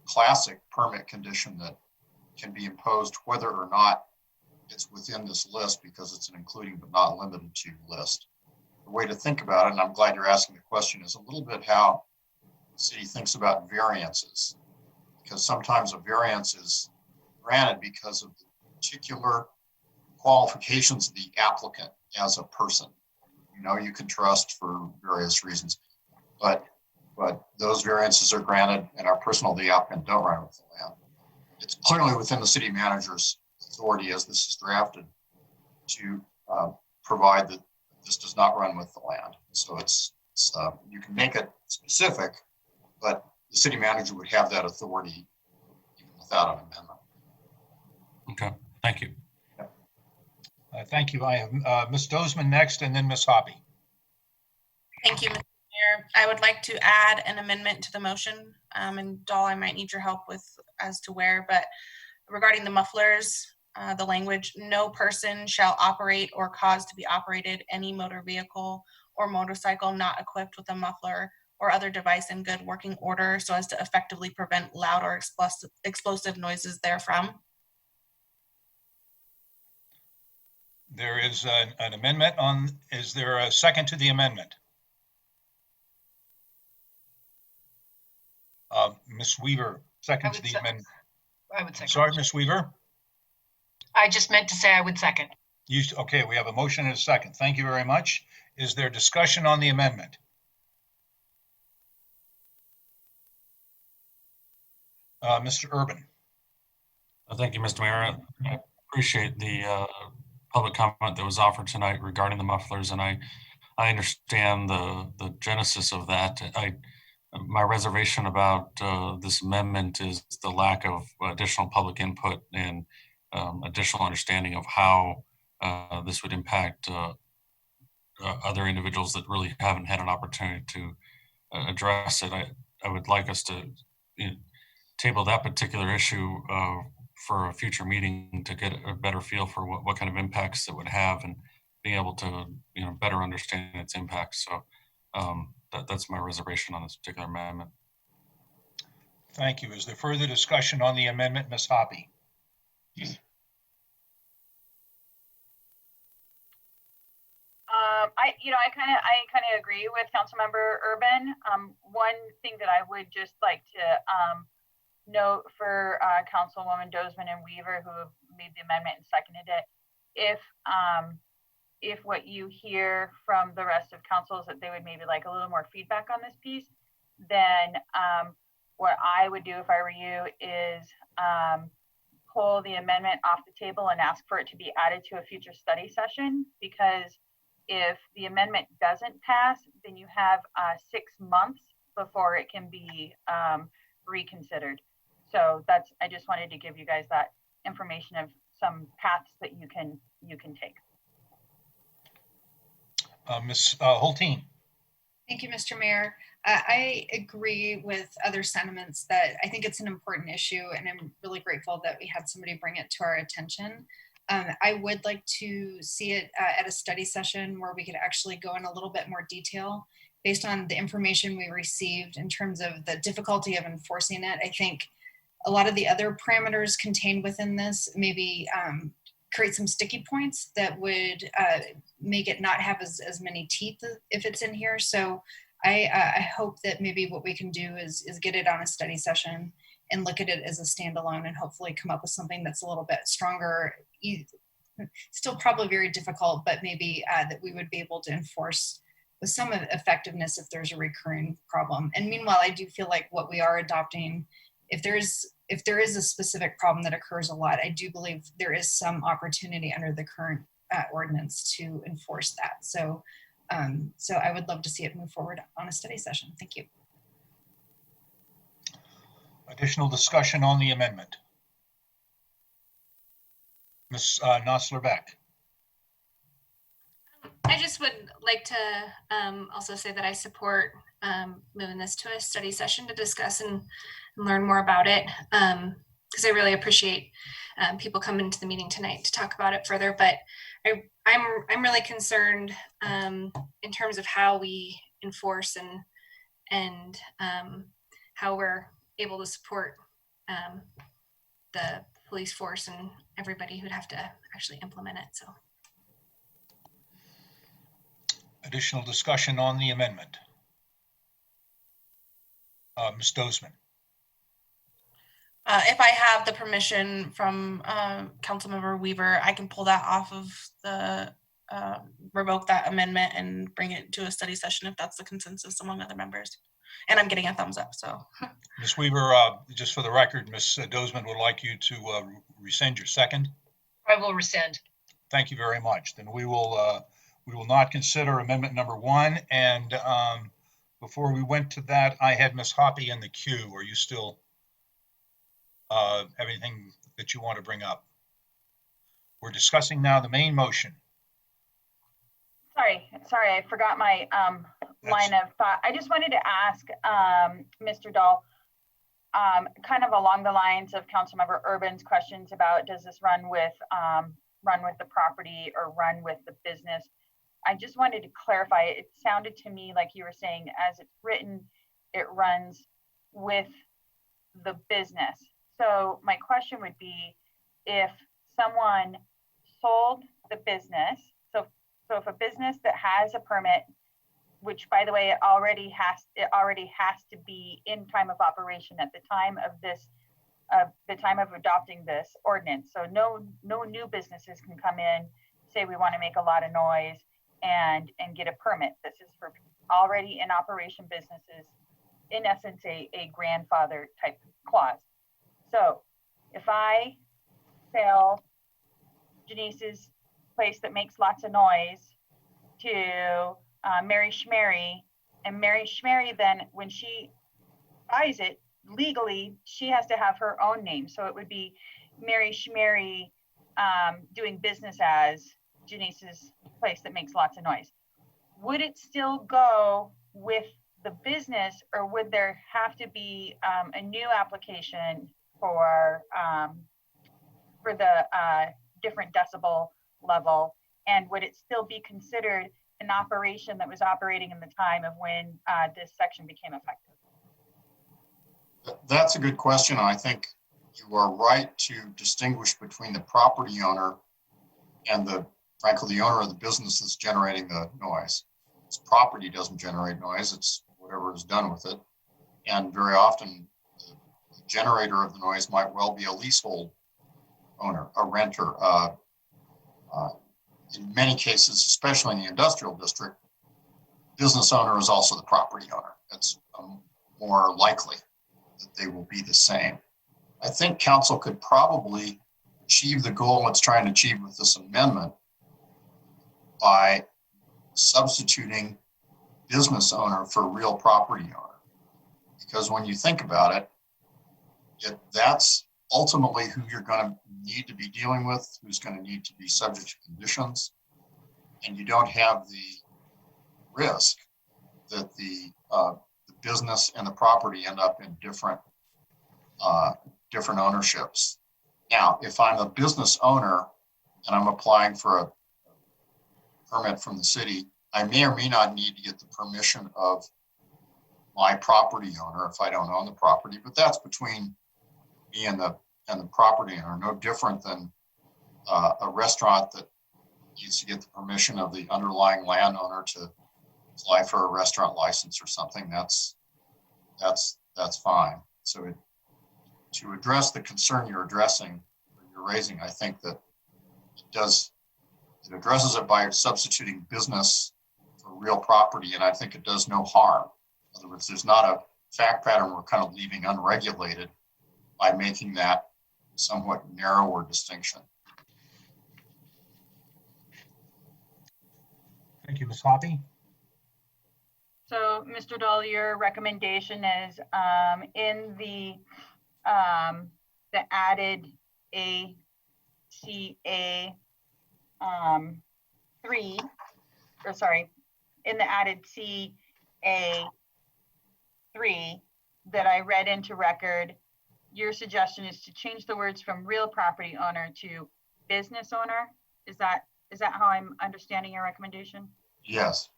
classic permit condition that can be imposed whether or not it's within this list, because it's an including but not limited to list. The way to think about it, and I'm glad you're asking the question, is a little bit how the city thinks about variances, because sometimes a variance is granted because of the particular qualifications of the applicant as a person. You can trust for various reasons, but those variances are granted and are personal to the applicant, don't run with the land. It's clearly within the city manager's authority, as this is drafted, to provide that this does not run with the land. So it's you can make it specific, but the city manager would have that authority even without an amendment. Okay, thank you. Thank you. I have Ms. Dozeman next, and then Ms. Hoppy. Thank you, Mr. Mayor. I would like to add an amendment to the motion, and Dahl, I might need your help with as to where, but regarding the mufflers, the language, no person shall operate or cause to be operated any motor vehicle or motorcycle not equipped with a muffler or other device in good working order so as to effectively prevent loud or explosive noises therefrom. There is an amendment on, is there a second to the amendment? Ms. Weaver, second to the amendment. I would second. Sorry, Ms. Weaver. I just meant to say I would second. Okay, we have a motion and a second. Thank you very much. Is there discussion on the amendment? Mr. Urban. Thank you, Mr. Mayor. I appreciate the public comment that was offered tonight regarding the mufflers, and I understand the genesis of that. My reservation about this amendment is the lack of additional public input and additional understanding of how this would impact other individuals that really haven't had an opportunity to address it. I would like us to table that particular issue for a future meeting to get a better feel for what kind of impacts it would have, and being able to better understand its impacts. So that's my reservation on this particular amendment. Thank you. Is there further discussion on the amendment, Ms. Hoppy? I kind of agree with Councilmember Urban. One thing that I would just like to note for Councilwoman Dozeman and Weaver, who have made the amendment and seconded it, if what you hear from the rest of council is that they would maybe like a little more feedback on this piece, then what I would do if I were you is pull the amendment off the table and ask for it to be added to a future study session, because if the amendment doesn't pass, then you have 6 months before it can be reconsidered. So I just wanted to give you guys that information of some paths that you can take. Ms. Hulteen. Thank you, Mr. Mayor. I agree with other sentiments that I think it's an important issue, and I'm really grateful that we had somebody bring it to our attention. I would like to see it at a study session where we could actually go in a little bit more detail based on the information we received in terms of the difficulty of enforcing it. I think a lot of the other parameters contained within this maybe create some sticky points that would make it not have as many teeth if it's in here. So I hope that maybe what we can do is get it on a study session and look at it as a standalone and hopefully come up with something that's a little bit stronger. Still probably very difficult, but maybe that we would be able to enforce with some effectiveness if there's a recurring problem. And meanwhile, I do feel like what we are adopting, if there's if there is a specific problem that occurs a lot, I do believe there is some opportunity under the current ordinance to enforce that. So, so I would love to see it move forward on a study session. Thank you. Additional discussion on the amendment. Ms. Nosler-Beck. I just would like to also say that I support moving this to a study session to discuss and learn more about it, because I really appreciate people coming to the meeting tonight to talk about it further. But I'm really concerned in terms of how we enforce and how we're able to support the police force and everybody who'd have to actually implement it. So. Additional discussion on the amendment. Ms. Dozeman. If I have the permission from Councilmember Weaver, I can pull that off of the, revoke that amendment and bring it to a study session if that's the consensus among other members. And I'm getting a thumbs up, so. Ms. Weaver, just for the record, Ms. Dozeman would like you to rescind your second. I will rescind. Thank you very much. Then we will not consider amendment number 1. And before we went to that, I had Ms. Hoppy in the queue. Are you still have anything that you want to bring up? We're discussing now the main motion. Sorry, I forgot my line of thought. I just wanted to ask Mr. Dahl, kind of along the lines of Councilmember Urban's questions about does this run with the property or run with the business? I just wanted to clarify. It sounded to me like you were saying, as it's written, it runs with the business. So my question would be, if someone sold the business, so if a business that has a permit, which by the way, it already has to be in time of operation at the time of this, the time of adopting this ordinance. So no new businesses can come in, say we want to make a lot of noise and get a permit. This is for already in operation businesses, in essence, a grandfather type clause. So if I sell Janice's place that makes lots of noise to Mary Schmary, and Mary Schmary then, when she buys it legally, she has to have her own name. So it would be Mary Schmary doing business as Janice's place that makes lots of noise. Would it still go with the business, or would there have to be a new application for the different decibel level? And would it still be considered an operation that was operating in the time of when this section became effective? That's a good question. I think you are right to distinguish between the property owner and frankly, the owner of the business that's generating the noise. Its property doesn't generate noise, it's whatever is done with it. And very often the generator of the noise might well be a leasehold owner, a renter. In many cases, especially in the industrial district, business owner is also the property owner. It's more likely that they will be the same. I think council could probably achieve the goal it's trying to achieve with this amendment by substituting business owner for real property owner. Because when you think about it, that's ultimately who you're going to need to be dealing with, who's going to need to be subject to conditions, and you don't have the risk that the business and the property end up in different ownerships. Now, if I'm a business owner and I'm applying for a permit from the city, I may or may not need to get the permission of my property owner if I don't own the property, but that's between me and the property owner, no different than a restaurant that needs to get the permission of the underlying landowner to apply for a restaurant license or something. That's fine. So to address the concern you're raising, I think that it addresses it by substituting business for real property, and I think it does no harm. In other words, there's not a fact pattern we're kind of leaving unregulated by making that somewhat narrower distinction. Thank you, Ms. Hoppy. So, Mr. Dahl, your recommendation is in the added ACA 3, or sorry, in the added CA 3 that I read into record, your suggestion is to change the words from real property owner to business owner. Is that how I'm understanding your recommendation? Yes.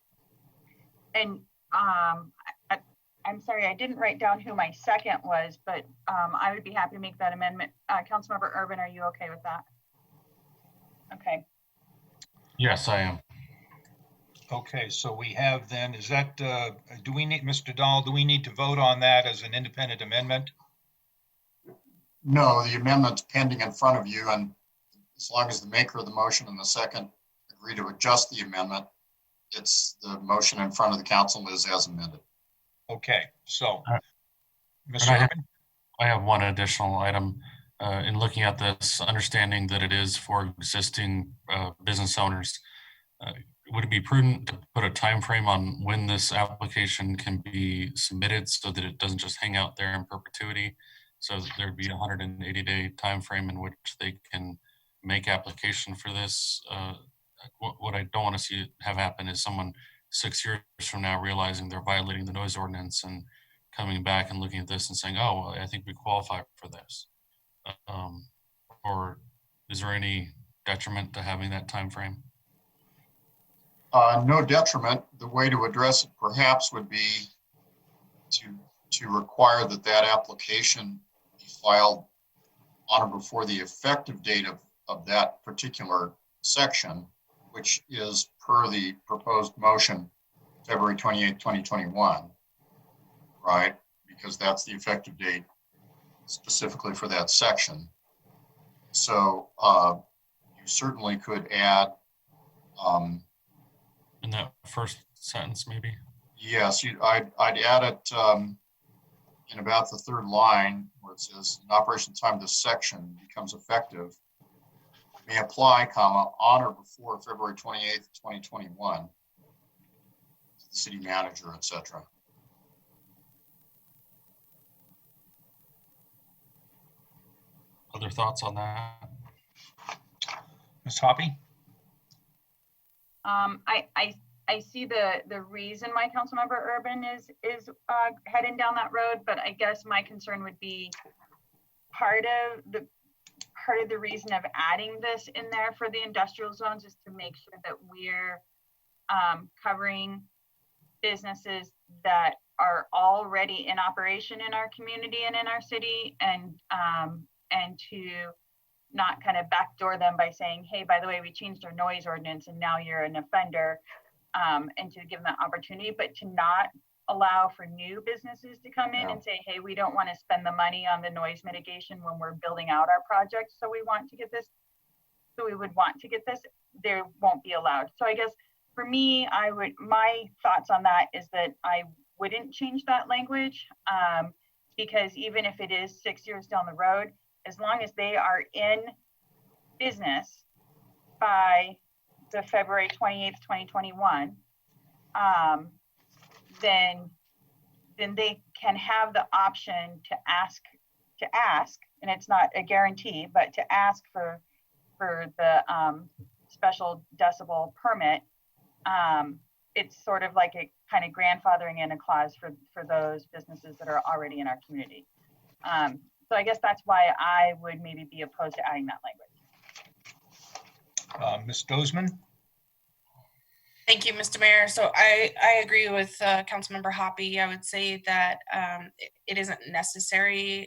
And I'm sorry, I didn't write down who my second was, but I would be happy to make that amendment. Councilmember Urban, are you okay with that? Okay. Yes, I am. Okay, so we have then, is that, do we need, Mr. Dahl, do we need to vote on that as an independent amendment? No, the amendment's pending in front of you, and as long as the maker of the motion and the second agree to adjust the amendment, it's the motion in front of the council is as amended. Okay, so, And Mr. Urban? I have one additional item. In looking at this, understanding that it is for existing business owners, would it be prudent to put a time frame on when this application can be submitted so that it doesn't just hang out there in perpetuity? So there'd be a 180-day time frame in which they can make application for this. What I don't want to see have happen is someone 6 years from now realizing they're violating the noise ordinance and coming back and looking at this and saying, oh, well, I think we qualify for this. Or is there any detriment to having that time frame? No detriment. The way to address it perhaps would be to require that application be filed on or before the effective date of that particular section, which is per the proposed motion, February 28, 2021, right? Because that's the effective date specifically for that section. So you certainly could add. In that first sentence, maybe? Yes, I'd add it in about the third line where it says, "In operation time, this section becomes effective. May apply, comma, on or before February 28th, 2021, to the city manager, etc." Other thoughts on that? Ms. Hoppy? I see the reason why Councilmember Urban is heading down that road, but I guess my concern would be part of the reason of adding this in there for the industrial zones is to make sure that we're covering businesses that are already in operation in our community and in our city, and to not kind of backdoor them by saying, hey, by the way, we changed our noise ordinance and now you're an offender, and to give them that opportunity, but to not allow for new businesses to come in and say, hey, we don't want to spend the money on the noise mitigation when we're building out our project. So we want to get this. So we would want to get this. There won't be allowed. So I guess for me, my thoughts on that is that I wouldn't change that language, because even if it is 6 years down the road, as long as they are in business by the February 28th, 2021, then they can have the option to ask, and it's not a guarantee, but to ask for the special decibel permit. It's sort of like a kind of grandfathering in a clause for those businesses that are already in our community. So I guess that's why I would maybe be opposed to adding that language. Ms. Dozeman? Thank you, Mr. Mayor. So I agree with Councilmember Hoppy. I would say that it isn't necessary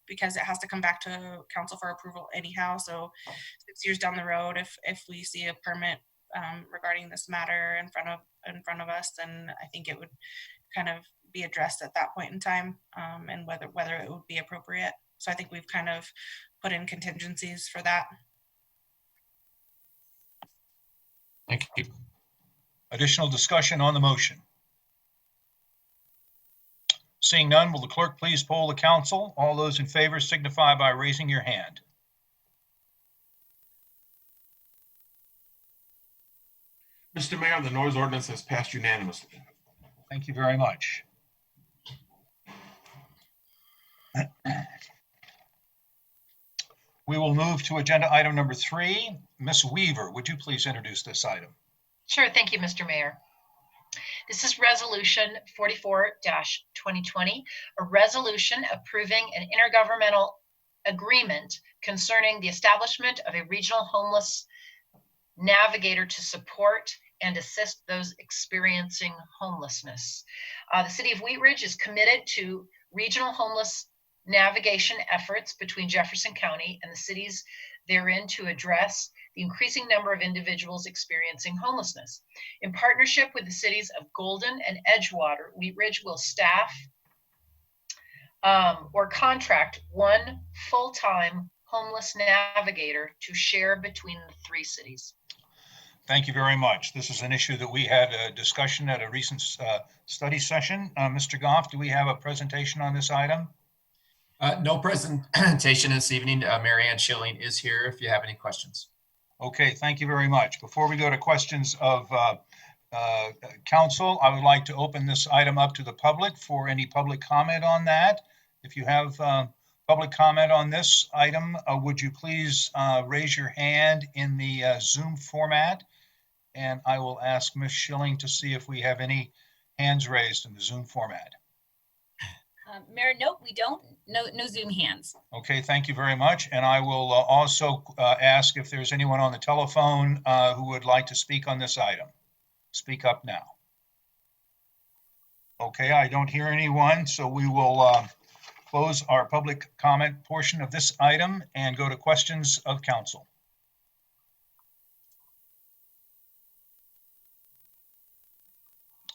because it has to come back to council for approval anyhow. So 6 years down the road, if we see a permit regarding this matter in front of us, then I think it would kind of be addressed at that point in time, and whether it would be appropriate. So I think we've kind of put in contingencies for that. Thank you. Additional discussion on the motion? Seeing none, will the clerk please poll the council? All those in favor signify by raising your hand. Mr. Mayor, the noise ordinance has passed unanimously. Thank you very much. We will move to agenda item number 3. Ms. Weaver, would you please introduce this item? Sure, thank you, Mr. Mayor. This is Resolution 44-2020, a resolution approving an intergovernmental agreement concerning the establishment of a regional homeless navigator to support and assist those experiencing homelessness. The City of Wheat Ridge is committed to regional homeless navigation efforts between Jefferson County and the cities therein to address the increasing number of individuals experiencing homelessness. In partnership with the cities of Golden and Edgewater, Wheat Ridge will staff or contract one full-time homeless navigator to share between the 3 cities. Thank you very much. This is an issue that we had a discussion at a recent study session. Mr. Goff, do we have a presentation on this item? No presentation this evening. Mary Ann Schilling is here if you have any questions. Okay, thank you very much. Before we go to questions of council, I would like to open this item up to the public for any public comment on that. If you have public comment on this item, would you please raise your hand in the Zoom format? And I will ask Ms. Schilling to see if we have any hands raised in the Zoom format. Mayor, nope, we don't. No Zoom hands. Okay, thank you very much. And I will also ask if there's anyone on the telephone who would like to speak on this item. Speak up now. Okay, I don't hear anyone, so we will close our public comment portion of this item and go to questions of council.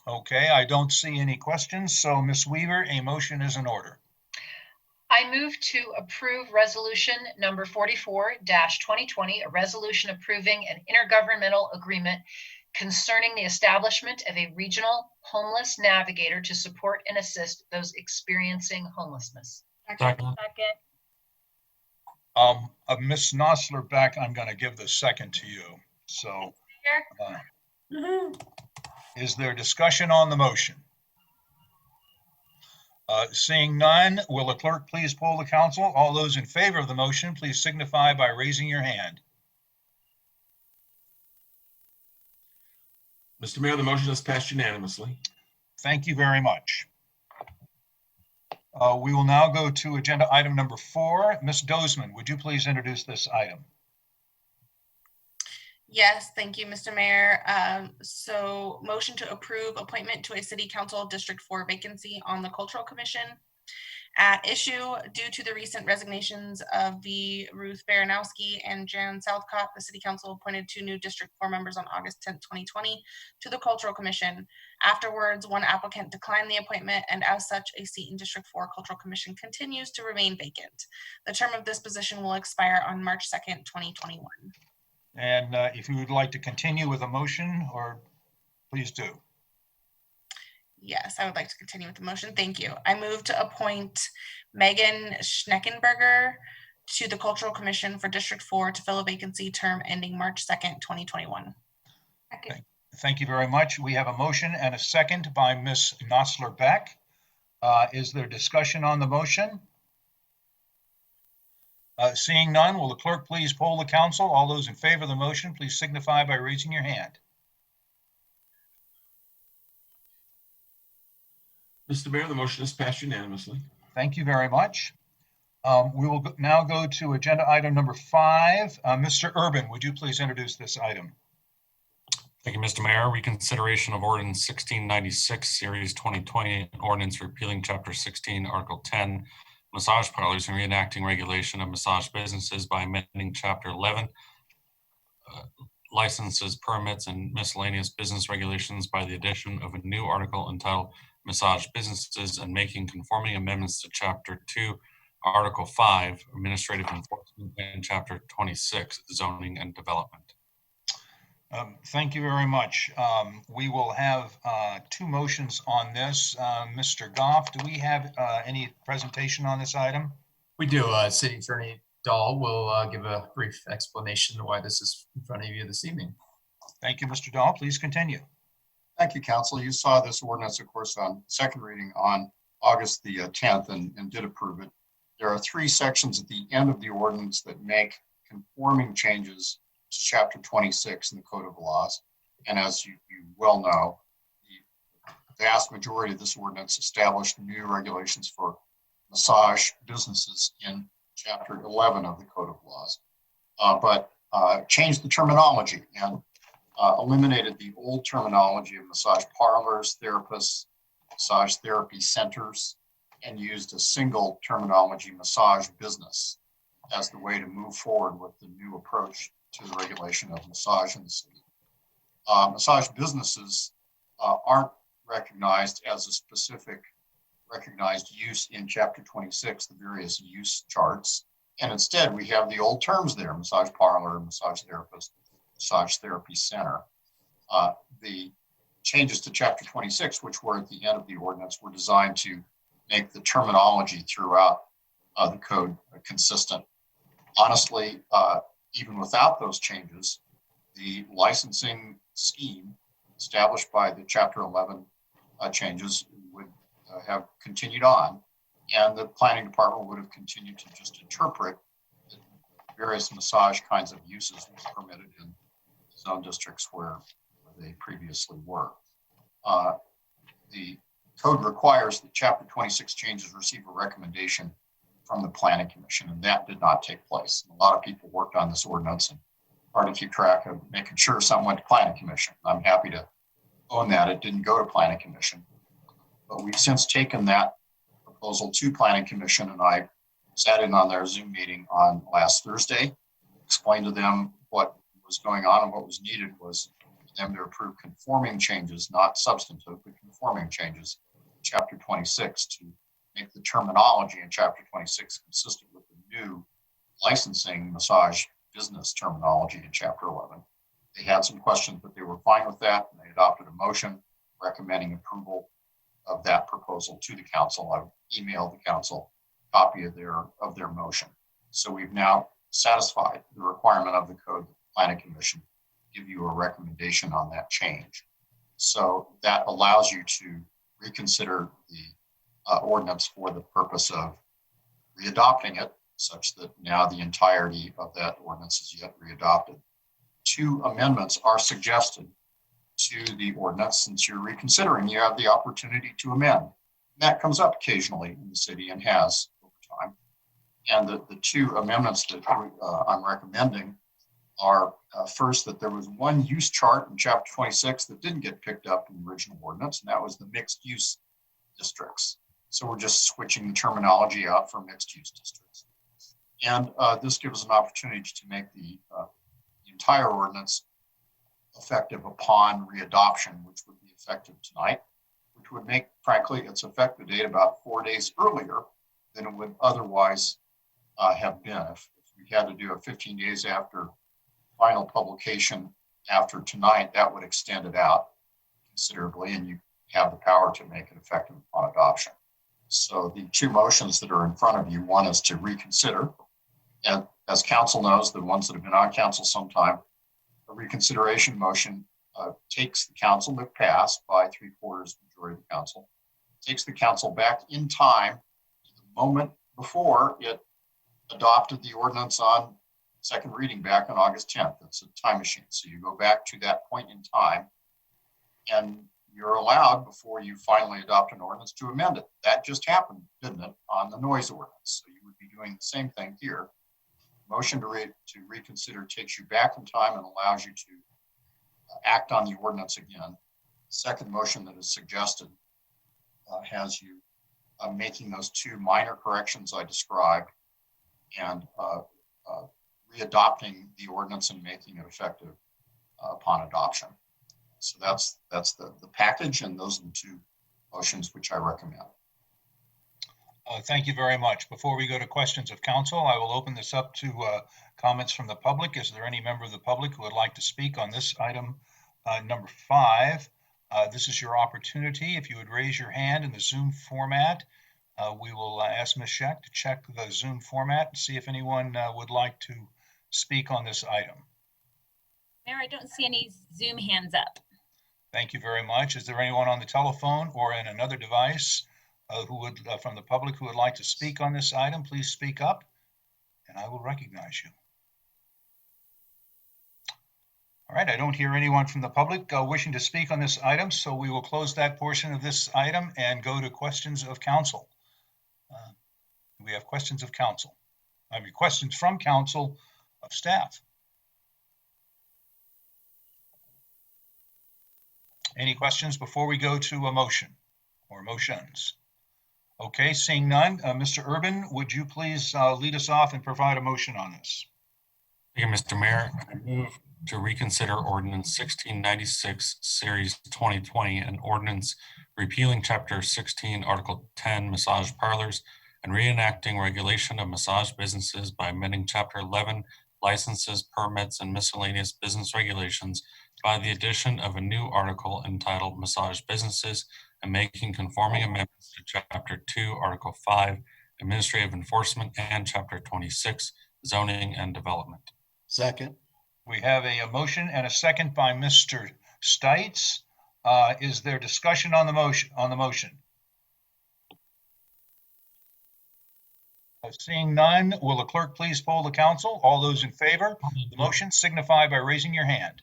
Okay, I don't see any questions, so Ms. Weaver, a motion is in order. I move to approve resolution number 44-2020, a resolution approving an intergovernmental agreement concerning the establishment of a regional homeless navigator to support and assist those experiencing homelessness. Second. Ms. Nosler Beck, I'm going to give the second to you. So is there discussion on the motion? Seeing none, will the clerk please poll the council? All those in favor of the motion, please signify by raising your hand. Mr. Mayor, the motion has passed unanimously. Thank you very much. We will now go to agenda item number 4. Ms. Dozeman, would you please introduce this item? Yes, thank you, Mr. Mayor. So motion to approve appointment to a City Council District 4 vacancy on the Cultural Commission. At issue, due to the recent resignations of the Ruth Baranowski and Jan Southcott, the City Council appointed 2 new District 4 members on August 10th, 2020 to the Cultural Commission. Afterwards, 1 applicant declined the appointment, and as such, a seat in District 4 Cultural Commission continues to remain vacant. The term of this position will expire on March 2nd, 2021. And if you would like to continue with a motion, or please do. Yes, I would like to continue with the motion. Thank you. I move to appoint Megan Schneckenberger to the Cultural Commission for District 4 to fill a vacancy term ending March 2nd, 2021. Okay. Thank you very much. We have a motion and a second by Ms. Nosler Beck. Is there discussion on the motion? Seeing none, will the clerk please poll the council? All those in favor of the motion, please signify by raising your hand. Mr. Mayor, the motion has passed unanimously. Thank you very much. We will now go to agenda item number 5. Mr. Urban, would you please introduce this item? Thank you, Mr. Mayor. Reconsideration of Ordinance 1696, Series 2020, an ordinance repealing Chapter 16, Article 10, massage parlors, and reenacting regulation of massage businesses by amending Chapter 11, licenses, permits, and miscellaneous business regulations by the addition of a new article entitled Massage Businesses, and making conforming amendments to Chapter 2, Article 5, Administrative Enforcement, and Chapter 26, Zoning and Development. Thank you very much. We will have two motions on this. Mr. Goff, do we have any presentation on this item? We do. City Attorney Dahl will give a brief explanation of why this is in front of you this evening. Thank you, Mr. Dahl. Please continue. Thank you, Council. You saw this ordinance, of course, on second reading on August the 10th and did approve it. There are three sections at the end of the ordinance that make conforming changes to Chapter 26 in the Code of Laws. And as you well know, the vast majority of this ordinance established new regulations for massage businesses in Chapter 11 of the Code of Laws, but changed the terminology and eliminated the old terminology of massage parlors, therapists, massage therapy centers, and used a single terminology, massage business, as the way to move forward with the new approach to the regulation of massage in the city. Massage businesses aren't recognized as a specific recognized use in Chapter 26, the various use charts. And instead, we have the old terms there, massage parlor, massage therapist, massage therapy center. The changes to Chapter 26, which were at the end of the ordinance, were designed to make the terminology throughout the code consistent. Honestly, even without those changes, the licensing scheme established by the Chapter 11 changes would have continued on, and the planning department would have continued to just interpret the various massage kinds of uses permitted in zone districts where they previously were. The code requires that Chapter 26 changes receive a recommendation from the Planning Commission, and that did not take place. A lot of people worked on this ordinance and hard to keep track of making sure something went to Planning Commission. I'm happy to own that. It didn't go to Planning Commission, but we've since taken that proposal to Planning Commission, and I sat in on their Zoom meeting on last Thursday, explained to them what was going on, and what was needed was for them to approve conforming changes, not substantive, but conforming changes in Chapter 26 to make the terminology in Chapter 26 consistent with the new licensing massage business terminology in Chapter 11. They had some questions, but they were fine with that, and they adopted a motion recommending approval of that proposal to the council. I've emailed the council a copy of their motion. So we've now satisfied the requirement of the code, the Planning Commission give you a recommendation on that change. So that allows you to reconsider the ordinance for the purpose of readopting it, such that now the entirety of that ordinance is yet readopted. Two amendments are suggested to the ordinance. Since you're reconsidering, you have the opportunity to amend. That comes up occasionally in the city and has over time. And the two amendments that I'm recommending are first, that there was one use chart in Chapter 26 that didn't get picked up in the original ordinance, and that was the mixed use districts. So we're just switching the terminology out for mixed use districts. And this gives us an opportunity to make the entire ordinance effective upon readoption, which would be effective tonight, which would make, frankly, its effective date about 4 days earlier than it would otherwise have been. If we had to do it 15 days after final publication after tonight, that would extend it out considerably, and you have the power to make it effective upon adoption. So the two motions that are in front of you, one is to reconsider, and as council knows, the ones that have been on council sometime, a reconsideration motion takes the council, if passed by 3/4 majority of the council, takes the council back in time to the moment before it adopted the ordinance on second reading back on August 10th. It's a time machine. So you go back to that point in time, and you're allowed, before you finally adopt an ordinance, to amend it. That just happened, didn't it, on the noise ordinance? So you would be doing the same thing here. Motion to reconsider takes you back in time and allows you to act on the ordinance again. Second motion that is suggested has you making those two minor corrections I described and readopting the ordinance and making it effective upon adoption. So that's the package, and those are the two motions which I recommend. Thank you very much. Before we go to questions of council, I will open this up to comments from the public. Is there any member of the public who would like to speak on this item number 5? This is your opportunity. If you would raise your hand in the Zoom format, we will ask Ms. Scheck to check the Zoom format and see if anyone would like to speak on this item. Mayor, I don't see any Zoom hands up. Thank you very much. Is there anyone on the telephone or in another device who would, from the public, who would like to speak on this item? Please speak up and I will recognize you. All right, I don't hear anyone from the public wishing to speak on this item, so we will close that portion of this item and go to questions of council. Do we have questions of council? I mean, questions from council of staff. Any questions before we go to a motion or motions? Okay, seeing none, Mr. Urban, would you please lead us off and provide a motion on this? Thank you, Mr. Mayor. I move to reconsider ordinance 1696, series 2020, an ordinance repealing chapter 16, article 10, massage parlors, and reenacting regulation of massage businesses by amending chapter 11, licenses, permits, and miscellaneous business regulations by the addition of a new article entitled massage businesses and making conforming amendments to chapter 2, article 5, administrative enforcement, and chapter 26, zoning and development. Second. We have a motion and a second by Mr. Stites. Is there discussion on the motion? Seeing none, will the clerk please poll the council? All those in favor of the motion signify by raising your hand.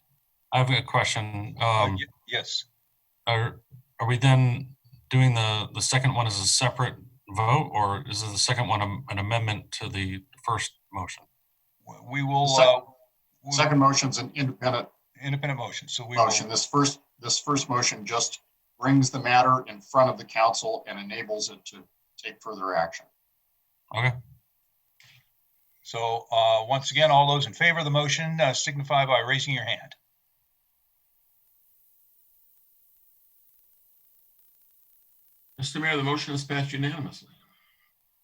I have a question. Yes. Are we then doing the second one as a separate vote, or is the second one an amendment to the first motion? We will. Second motion's an independent motion. So we motion. This first motion just brings the matter in front of the council and enables it to take further action. Okay. So once again, all those in favor of the motion signify by raising your hand. Mr. Mayor, the motion is passed unanimously.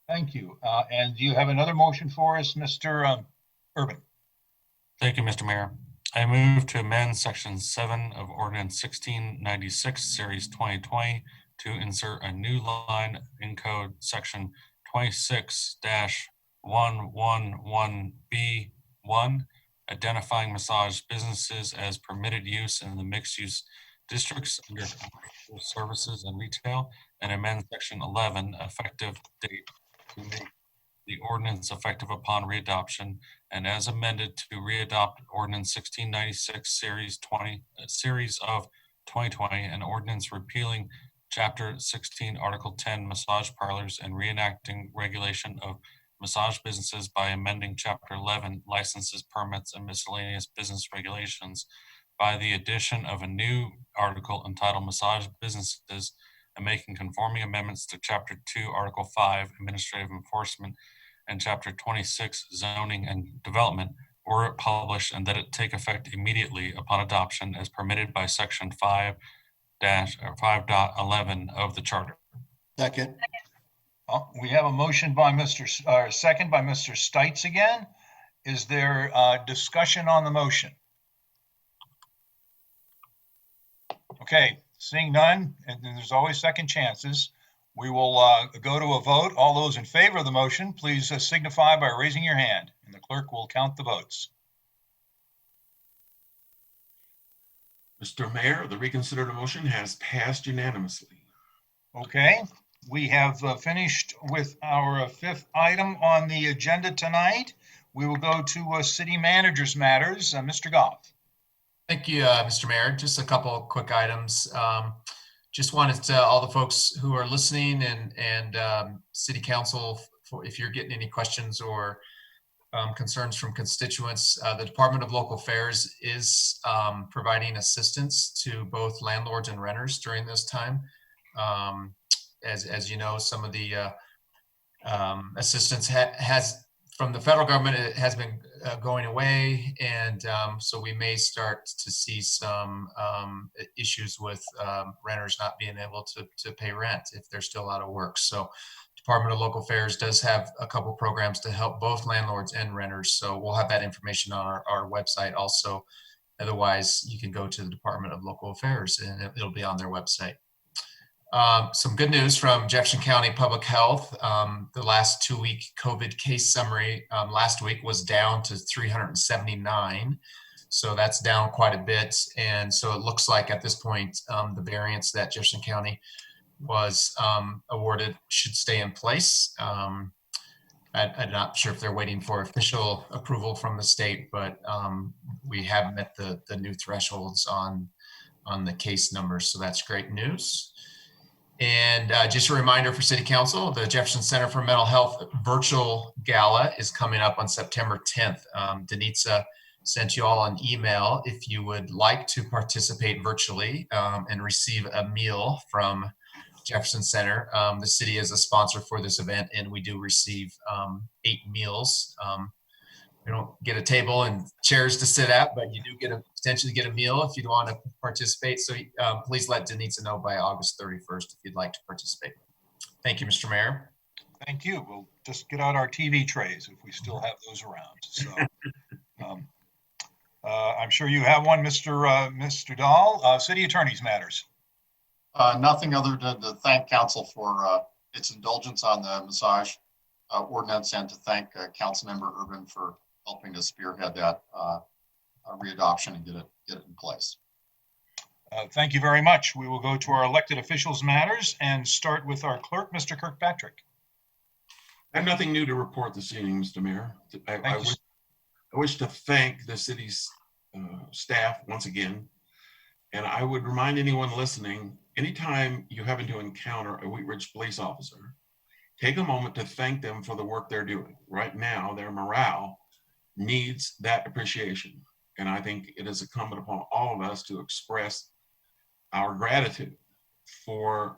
Thank you. And do you have another motion for us, Mr. Urban? Thank you, Mr. Mayor. I move to amend section 7 of ordinance 1696, series 2020, to insert a new line in code section 26-111B1, identifying massage businesses as permitted use in the mixed use districts under commercial services and retail, and amend section 11 effective date to make the ordinance effective upon readoption, and as amended to readopt ordinance 1696 series of 2020, an ordinance repealing chapter 16 article 10 massage parlors and reenacting regulation of massage businesses by amending chapter 11 licenses, permits, and miscellaneous business regulations by the addition of a new article entitled massage businesses and making conforming amendments to chapter 2 article 5 administrative enforcement and chapter 26 zoning and development, or it published and that it take effect immediately upon adoption as permitted by section 5.11 of the charter. Second. We have a motion by second by Mr. Stites again. Is there discussion on the motion? Okay, seeing none, and there's always second chances, we will go to a vote. All those in favor of the motion, please signify by raising your hand, and the clerk will count the votes. Mr. Mayor, the reconsidered motion has passed unanimously. Okay, we have finished with our 5th item on the agenda tonight. We will go to city manager's matters. Mr. Goff. Thank you, Mr. Mayor. Just a couple of quick items. Just wanted to all the folks who are listening and city council, if you're getting any questions or concerns from constituents, the Department of Local Affairs is providing assistance to both landlords and renters during this time. As you know, some of the assistance has from the federal government, it has been going away, and so we may start to see some issues with renters not being able to pay rent if they're still out of work. So Department of Local Affairs does have a couple programs to help both landlords and renters. So we'll have that information on our website also. Otherwise, you can go to the Department of Local Affairs and it'll be on their website. Some good news from Jefferson County Public Health. The last 2-week COVID case summary last week was down to 379. So that's down quite a bit. And so it looks like at this point, the variants that Jefferson County was awarded should stay in place. I'm not sure if they're waiting for official approval from the state, but we have met the new thresholds on the case numbers. So that's great news. And just a reminder for City Council, the Jefferson Center for Mental Health virtual gala is coming up on September 10th. Denitza sent you all an email if you would like to participate virtually and receive a meal from Jefferson Center. The city is a sponsor for this event, and we do receive 8 meals. We don't get a table and chairs to sit at, but you do potentially get a meal if you want to participate. So please let Denitza know by August 31st if you'd like to participate. Thank you, Mr. Mayor. Thank you. We'll just get out our TV trays if we still have those around. So I'm sure you have one, Mr. Dahl. City Attorney's matters. Nothing other than to thank council for its indulgence on the massage ordinance and to thank Councilmember Urban for helping to spearhead that readoption and get it in place. Thank you very much. We will go to our elected officials matters and start with our clerk, Mr. Kirkpatrick. I have nothing new to report this evening, Mr. Mayor. I wish to thank the city's staff once again. And I would remind anyone listening, anytime you happen to encounter a Wheat Ridge police officer, take a moment to thank them for the work they're doing. Right now, their morale needs that appreciation. And I think it is incumbent upon all of us to express our gratitude for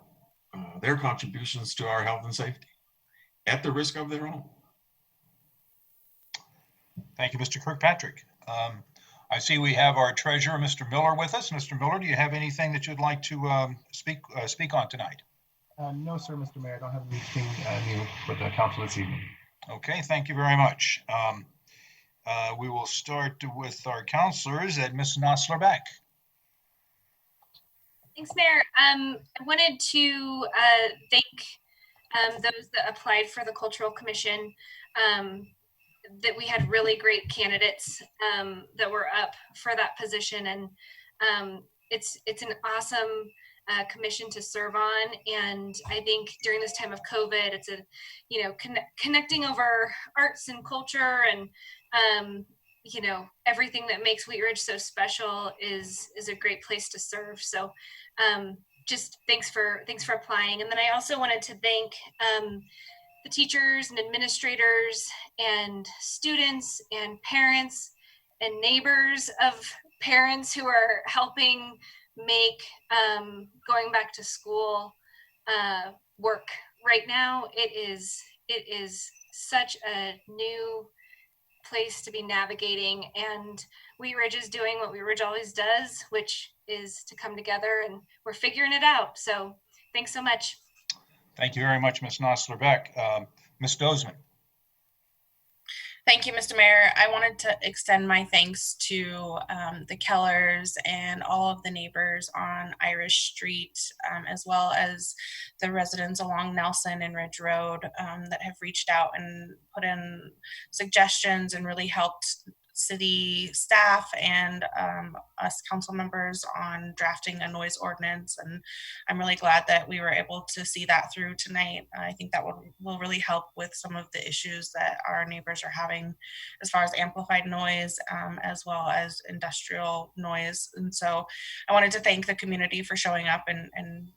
their contributions to our health and safety at the risk of their own. Thank you, Mr. Kirkpatrick. I see we have our treasurer, Mr. Miller, with us. Mr. Miller, do you have anything that you'd like to speak on tonight? No, sir, Mr. Mayor. I don't have anything new for the council this evening. Okay, thank you very much. We will start with our counselors at Ms. Nosler-Beck. Thanks, Mayor. I wanted to thank those that applied for the Cultural Commission. That we had really great candidates that were up for that position, and it's an awesome commission to serve on. And I think during this time of COVID, it's connecting over arts and culture and everything that makes Wheat Ridge so special is a great place to serve. So just thanks for applying. And then I also wanted to thank the teachers and administrators and students and parents and neighbors of parents who are helping make going back to school work. Right now, it is such a new place to be navigating, and Wheat Ridge is doing what Wheat Ridge always does, which is to come together, and we're figuring it out. So thanks so much. Thank you very much, Ms. Nosler-Beck. Ms. Dozman. Thank you, Mr. Mayor. I wanted to extend my thanks to the Kellers and all of the neighbors on Irish Street, as well as the residents along Nelson and Ridge Road that have reached out and put in suggestions and really helped city staff and us council members on drafting a noise ordinance. And I'm really glad that we were able to see that through tonight. I think that will really help with some of the issues that our neighbors are having as far as amplified noise, as well as industrial noise. And so I wanted to thank the community for showing up and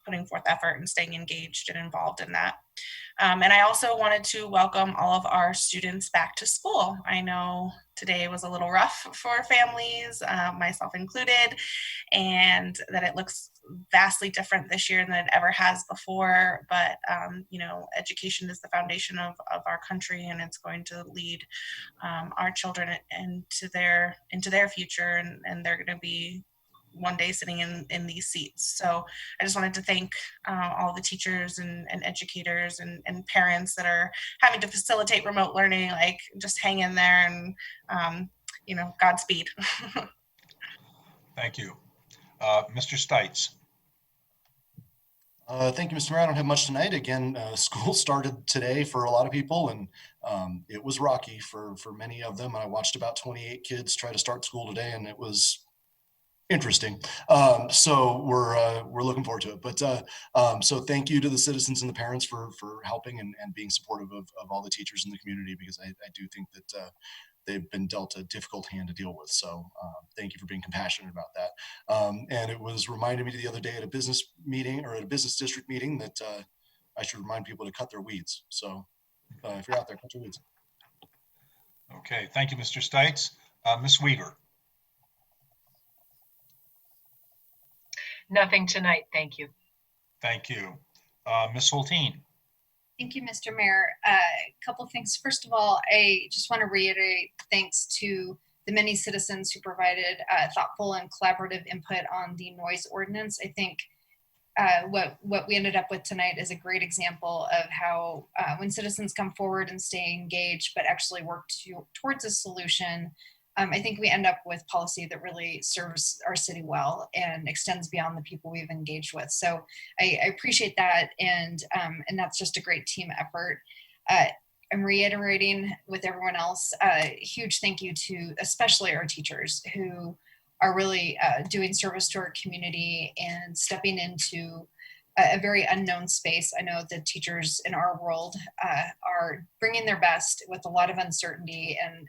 putting forth effort and staying engaged and involved in that. And I also wanted to welcome all of our students back to school. I know today was a little rough for families, myself included, and that it looks vastly different this year than it ever has before. But, education is the foundation of our country, and it's going to lead our children into their future, and they're going to be one day sitting in these seats. So I just wanted to thank all the teachers and educators and parents that are having to facilitate remote learning. Like, just hang in there and, Godspeed. Thank you. Mr. Stites. Thank you, Mr. Mayor. I don't have much tonight. Again, school started today for a lot of people, and it was rocky for many of them. I watched about 28 kids try to start school today, and it was interesting. So we're looking forward to it. But so thank you to the citizens and the parents for helping and being supportive of all the teachers in the community, because I do think that they've been dealt a difficult hand to deal with. So thank you for being compassionate about that. And it was reminded me the other day at a business meeting or at a business district meeting that I should remind people to cut their weeds. So if you're out there, cut your weeds. Okay, thank you, Mr. Stites. Ms. Weaver. Nothing tonight, thank you. Thank you. Ms. Hulteen. Thank you, Mr. Mayor. A couple things. First of all, I just want to reiterate thanks to the many citizens who provided thoughtful and collaborative input on the noise ordinance. I think what we ended up with tonight is a great example of how when citizens come forward and stay engaged, but actually work towards a solution, I think we end up with policy that really serves our city well and extends beyond the people we've engaged with. So I appreciate that, and that's just a great team effort. I'm reiterating with everyone else, huge thank you to especially our teachers who are really doing service to our community and stepping into a very unknown space. I know the teachers in our world are bringing their best with a lot of uncertainty and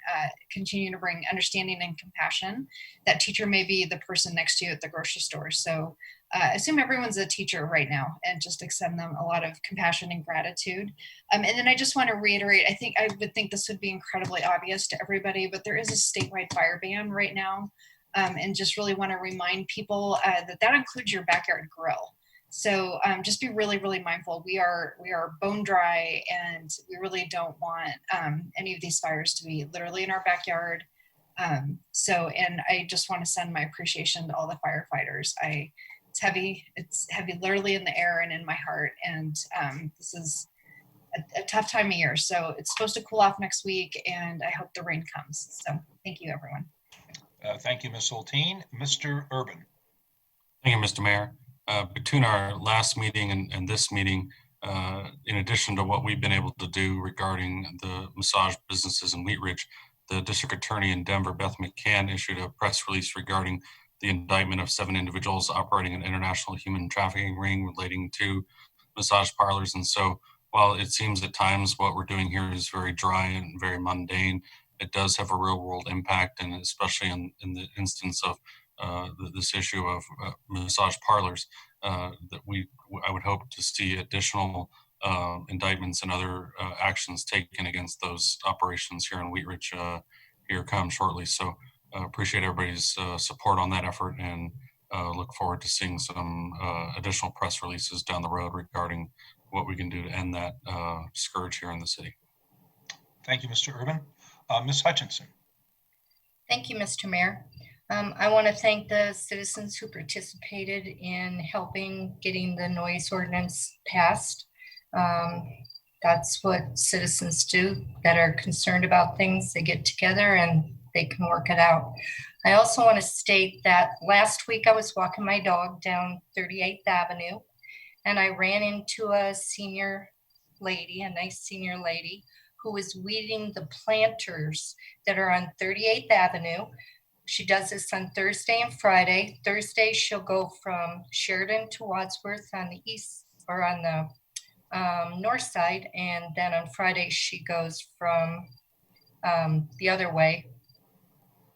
continue to bring understanding and compassion. That teacher may be the person next to you at the grocery store. So assume everyone's a teacher right now and just extend them a lot of compassion and gratitude. And then I just want to reiterate, I would think this would be incredibly obvious to everybody, but there is a statewide fire ban right now. And just really want to remind people that includes your backyard grill. So just be really, really mindful. We are bone dry, and we really don't want any of these fires to be literally in our backyard. And I just want to send my appreciation to all the firefighters. It's heavy literally in the air and in my heart. And this is a tough time of year. So it's supposed to cool off next week, and I hope the rain comes. So thank you, everyone. Thank you, Ms. Hulteen. Mr. Urban. Thank you, Mr. Mayor. Between our last meeting and this meeting, in addition to what we've been able to do regarding the massage businesses in Wheat Ridge, the district attorney in Denver, Beth McCann, issued a press release regarding the indictment of 7 individuals operating an international human trafficking ring relating to massage parlors. And so while it seems at times what we're doing here is very dry and very mundane, it does have a real world impact, and especially in the instance of this issue of massage parlors, that I would hope to see additional indictments and other actions taken against those operations here in Wheat Ridge here come shortly. So appreciate everybody's support on that effort, and look forward to seeing some additional press releases down the road regarding what we can do to end that scourge here in the city. Thank you, Mr. Urban. Ms. Hutchinson. Thank you, Mr. Mayor. I want to thank the citizens who participated in helping getting the noise ordinance passed. That's what citizens do that are concerned about things. They get together and they can work it out. I also want to state that last week I was walking my dog down 38th Avenue, and I ran into a senior lady, a nice senior lady, who was weeding the planters that are on 38th Avenue. She does this on Thursday and Friday. Thursday, she'll go from Sheridan to Wadsworth on the east or on the north side. And then on Friday, she goes from the other way,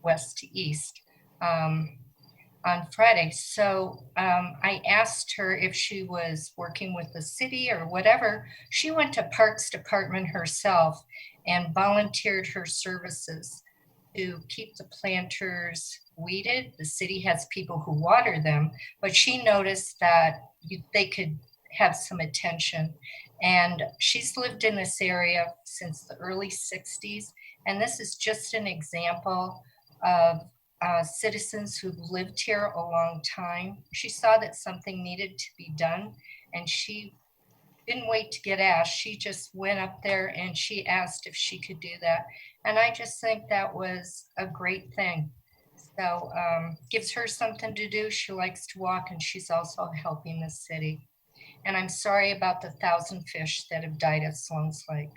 west to east on Friday. So I asked her if she was working with the city or whatever. She went to Parks Department herself and volunteered her services to keep the planters weeded. The city has people who water them, but she noticed that they could have some attention. And she's lived in this area since the early 60s. And this is just an example of citizens who've lived here a long time. She saw that something needed to be done, and she didn't wait to get asked. She just went up there and she asked if she could do that. And I just think that was a great thing. So gives her something to do. She likes to walk, and she's also helping the city. And I'm sorry about the 1,000 fish that have died at Sloan's Lake.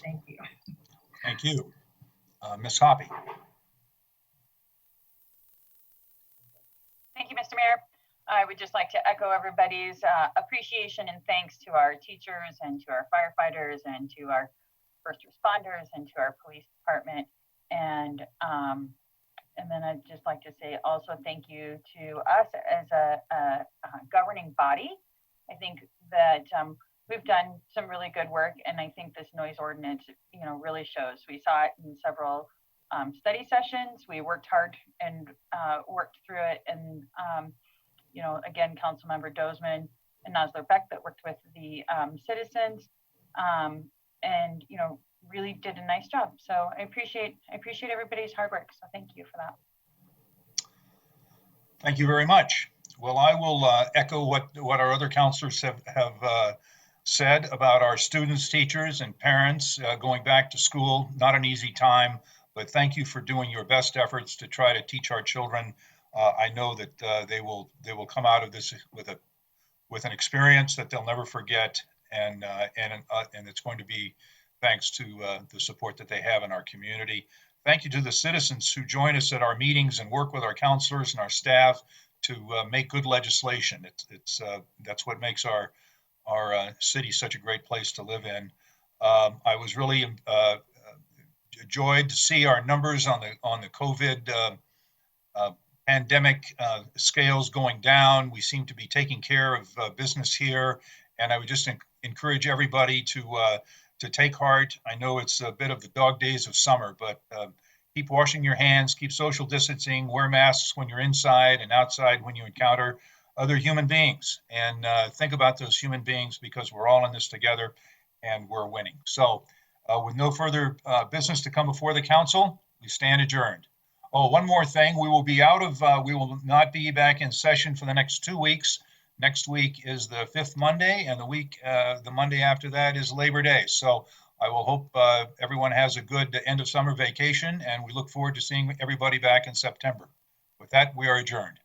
Thank you. Thank you. Ms. Hoppy. Thank you, Mr. Mayor. I would just like to echo everybody's appreciation and thanks to our teachers and to our firefighters and to our first responders and to our police department. And then I'd just like to say also thank you to us as a governing body. I think that we've done some really good work, and I think this noise ordinance, really shows. We saw it in several study sessions. We worked hard and worked through it, and again, Councilmember Dozeman and Nosler Beck that worked with the citizens, and really did a nice job. So I appreciate everybody's hard work. So thank you for that. Thank you very much. Well, I will echo what our other counselors have said about our students, teachers, and parents going back to school. Not an easy time, but thank you for doing your best efforts to try to teach our children. I know that they will come out of this with an experience that they'll never forget, and it's going to be thanks to the support that they have in our community. Thank you to the citizens who join us at our meetings and work with our counselors and our staff to make good legislation. That's what makes our city such a great place to live in. I was really joyed to see our numbers on the COVID pandemic scales going down. We seem to be taking care of business here, and I would just encourage everybody to take heart. I know it's a bit of the dog days of summer, but keep washing your hands, keep social distancing, wear masks when you're inside and outside when you encounter other human beings, and think about those human beings, because we're all in this together and we're winning. So with no further business to come before the council, we stand adjourned. Oh, one more thing, we will not be back in session for the next 2 weeks. Next week is the 5th Monday, and the Monday after that is Labor Day. So I will hope everyone has a good end of summer vacation, and we look forward to seeing everybody back in September. With that, we are adjourned.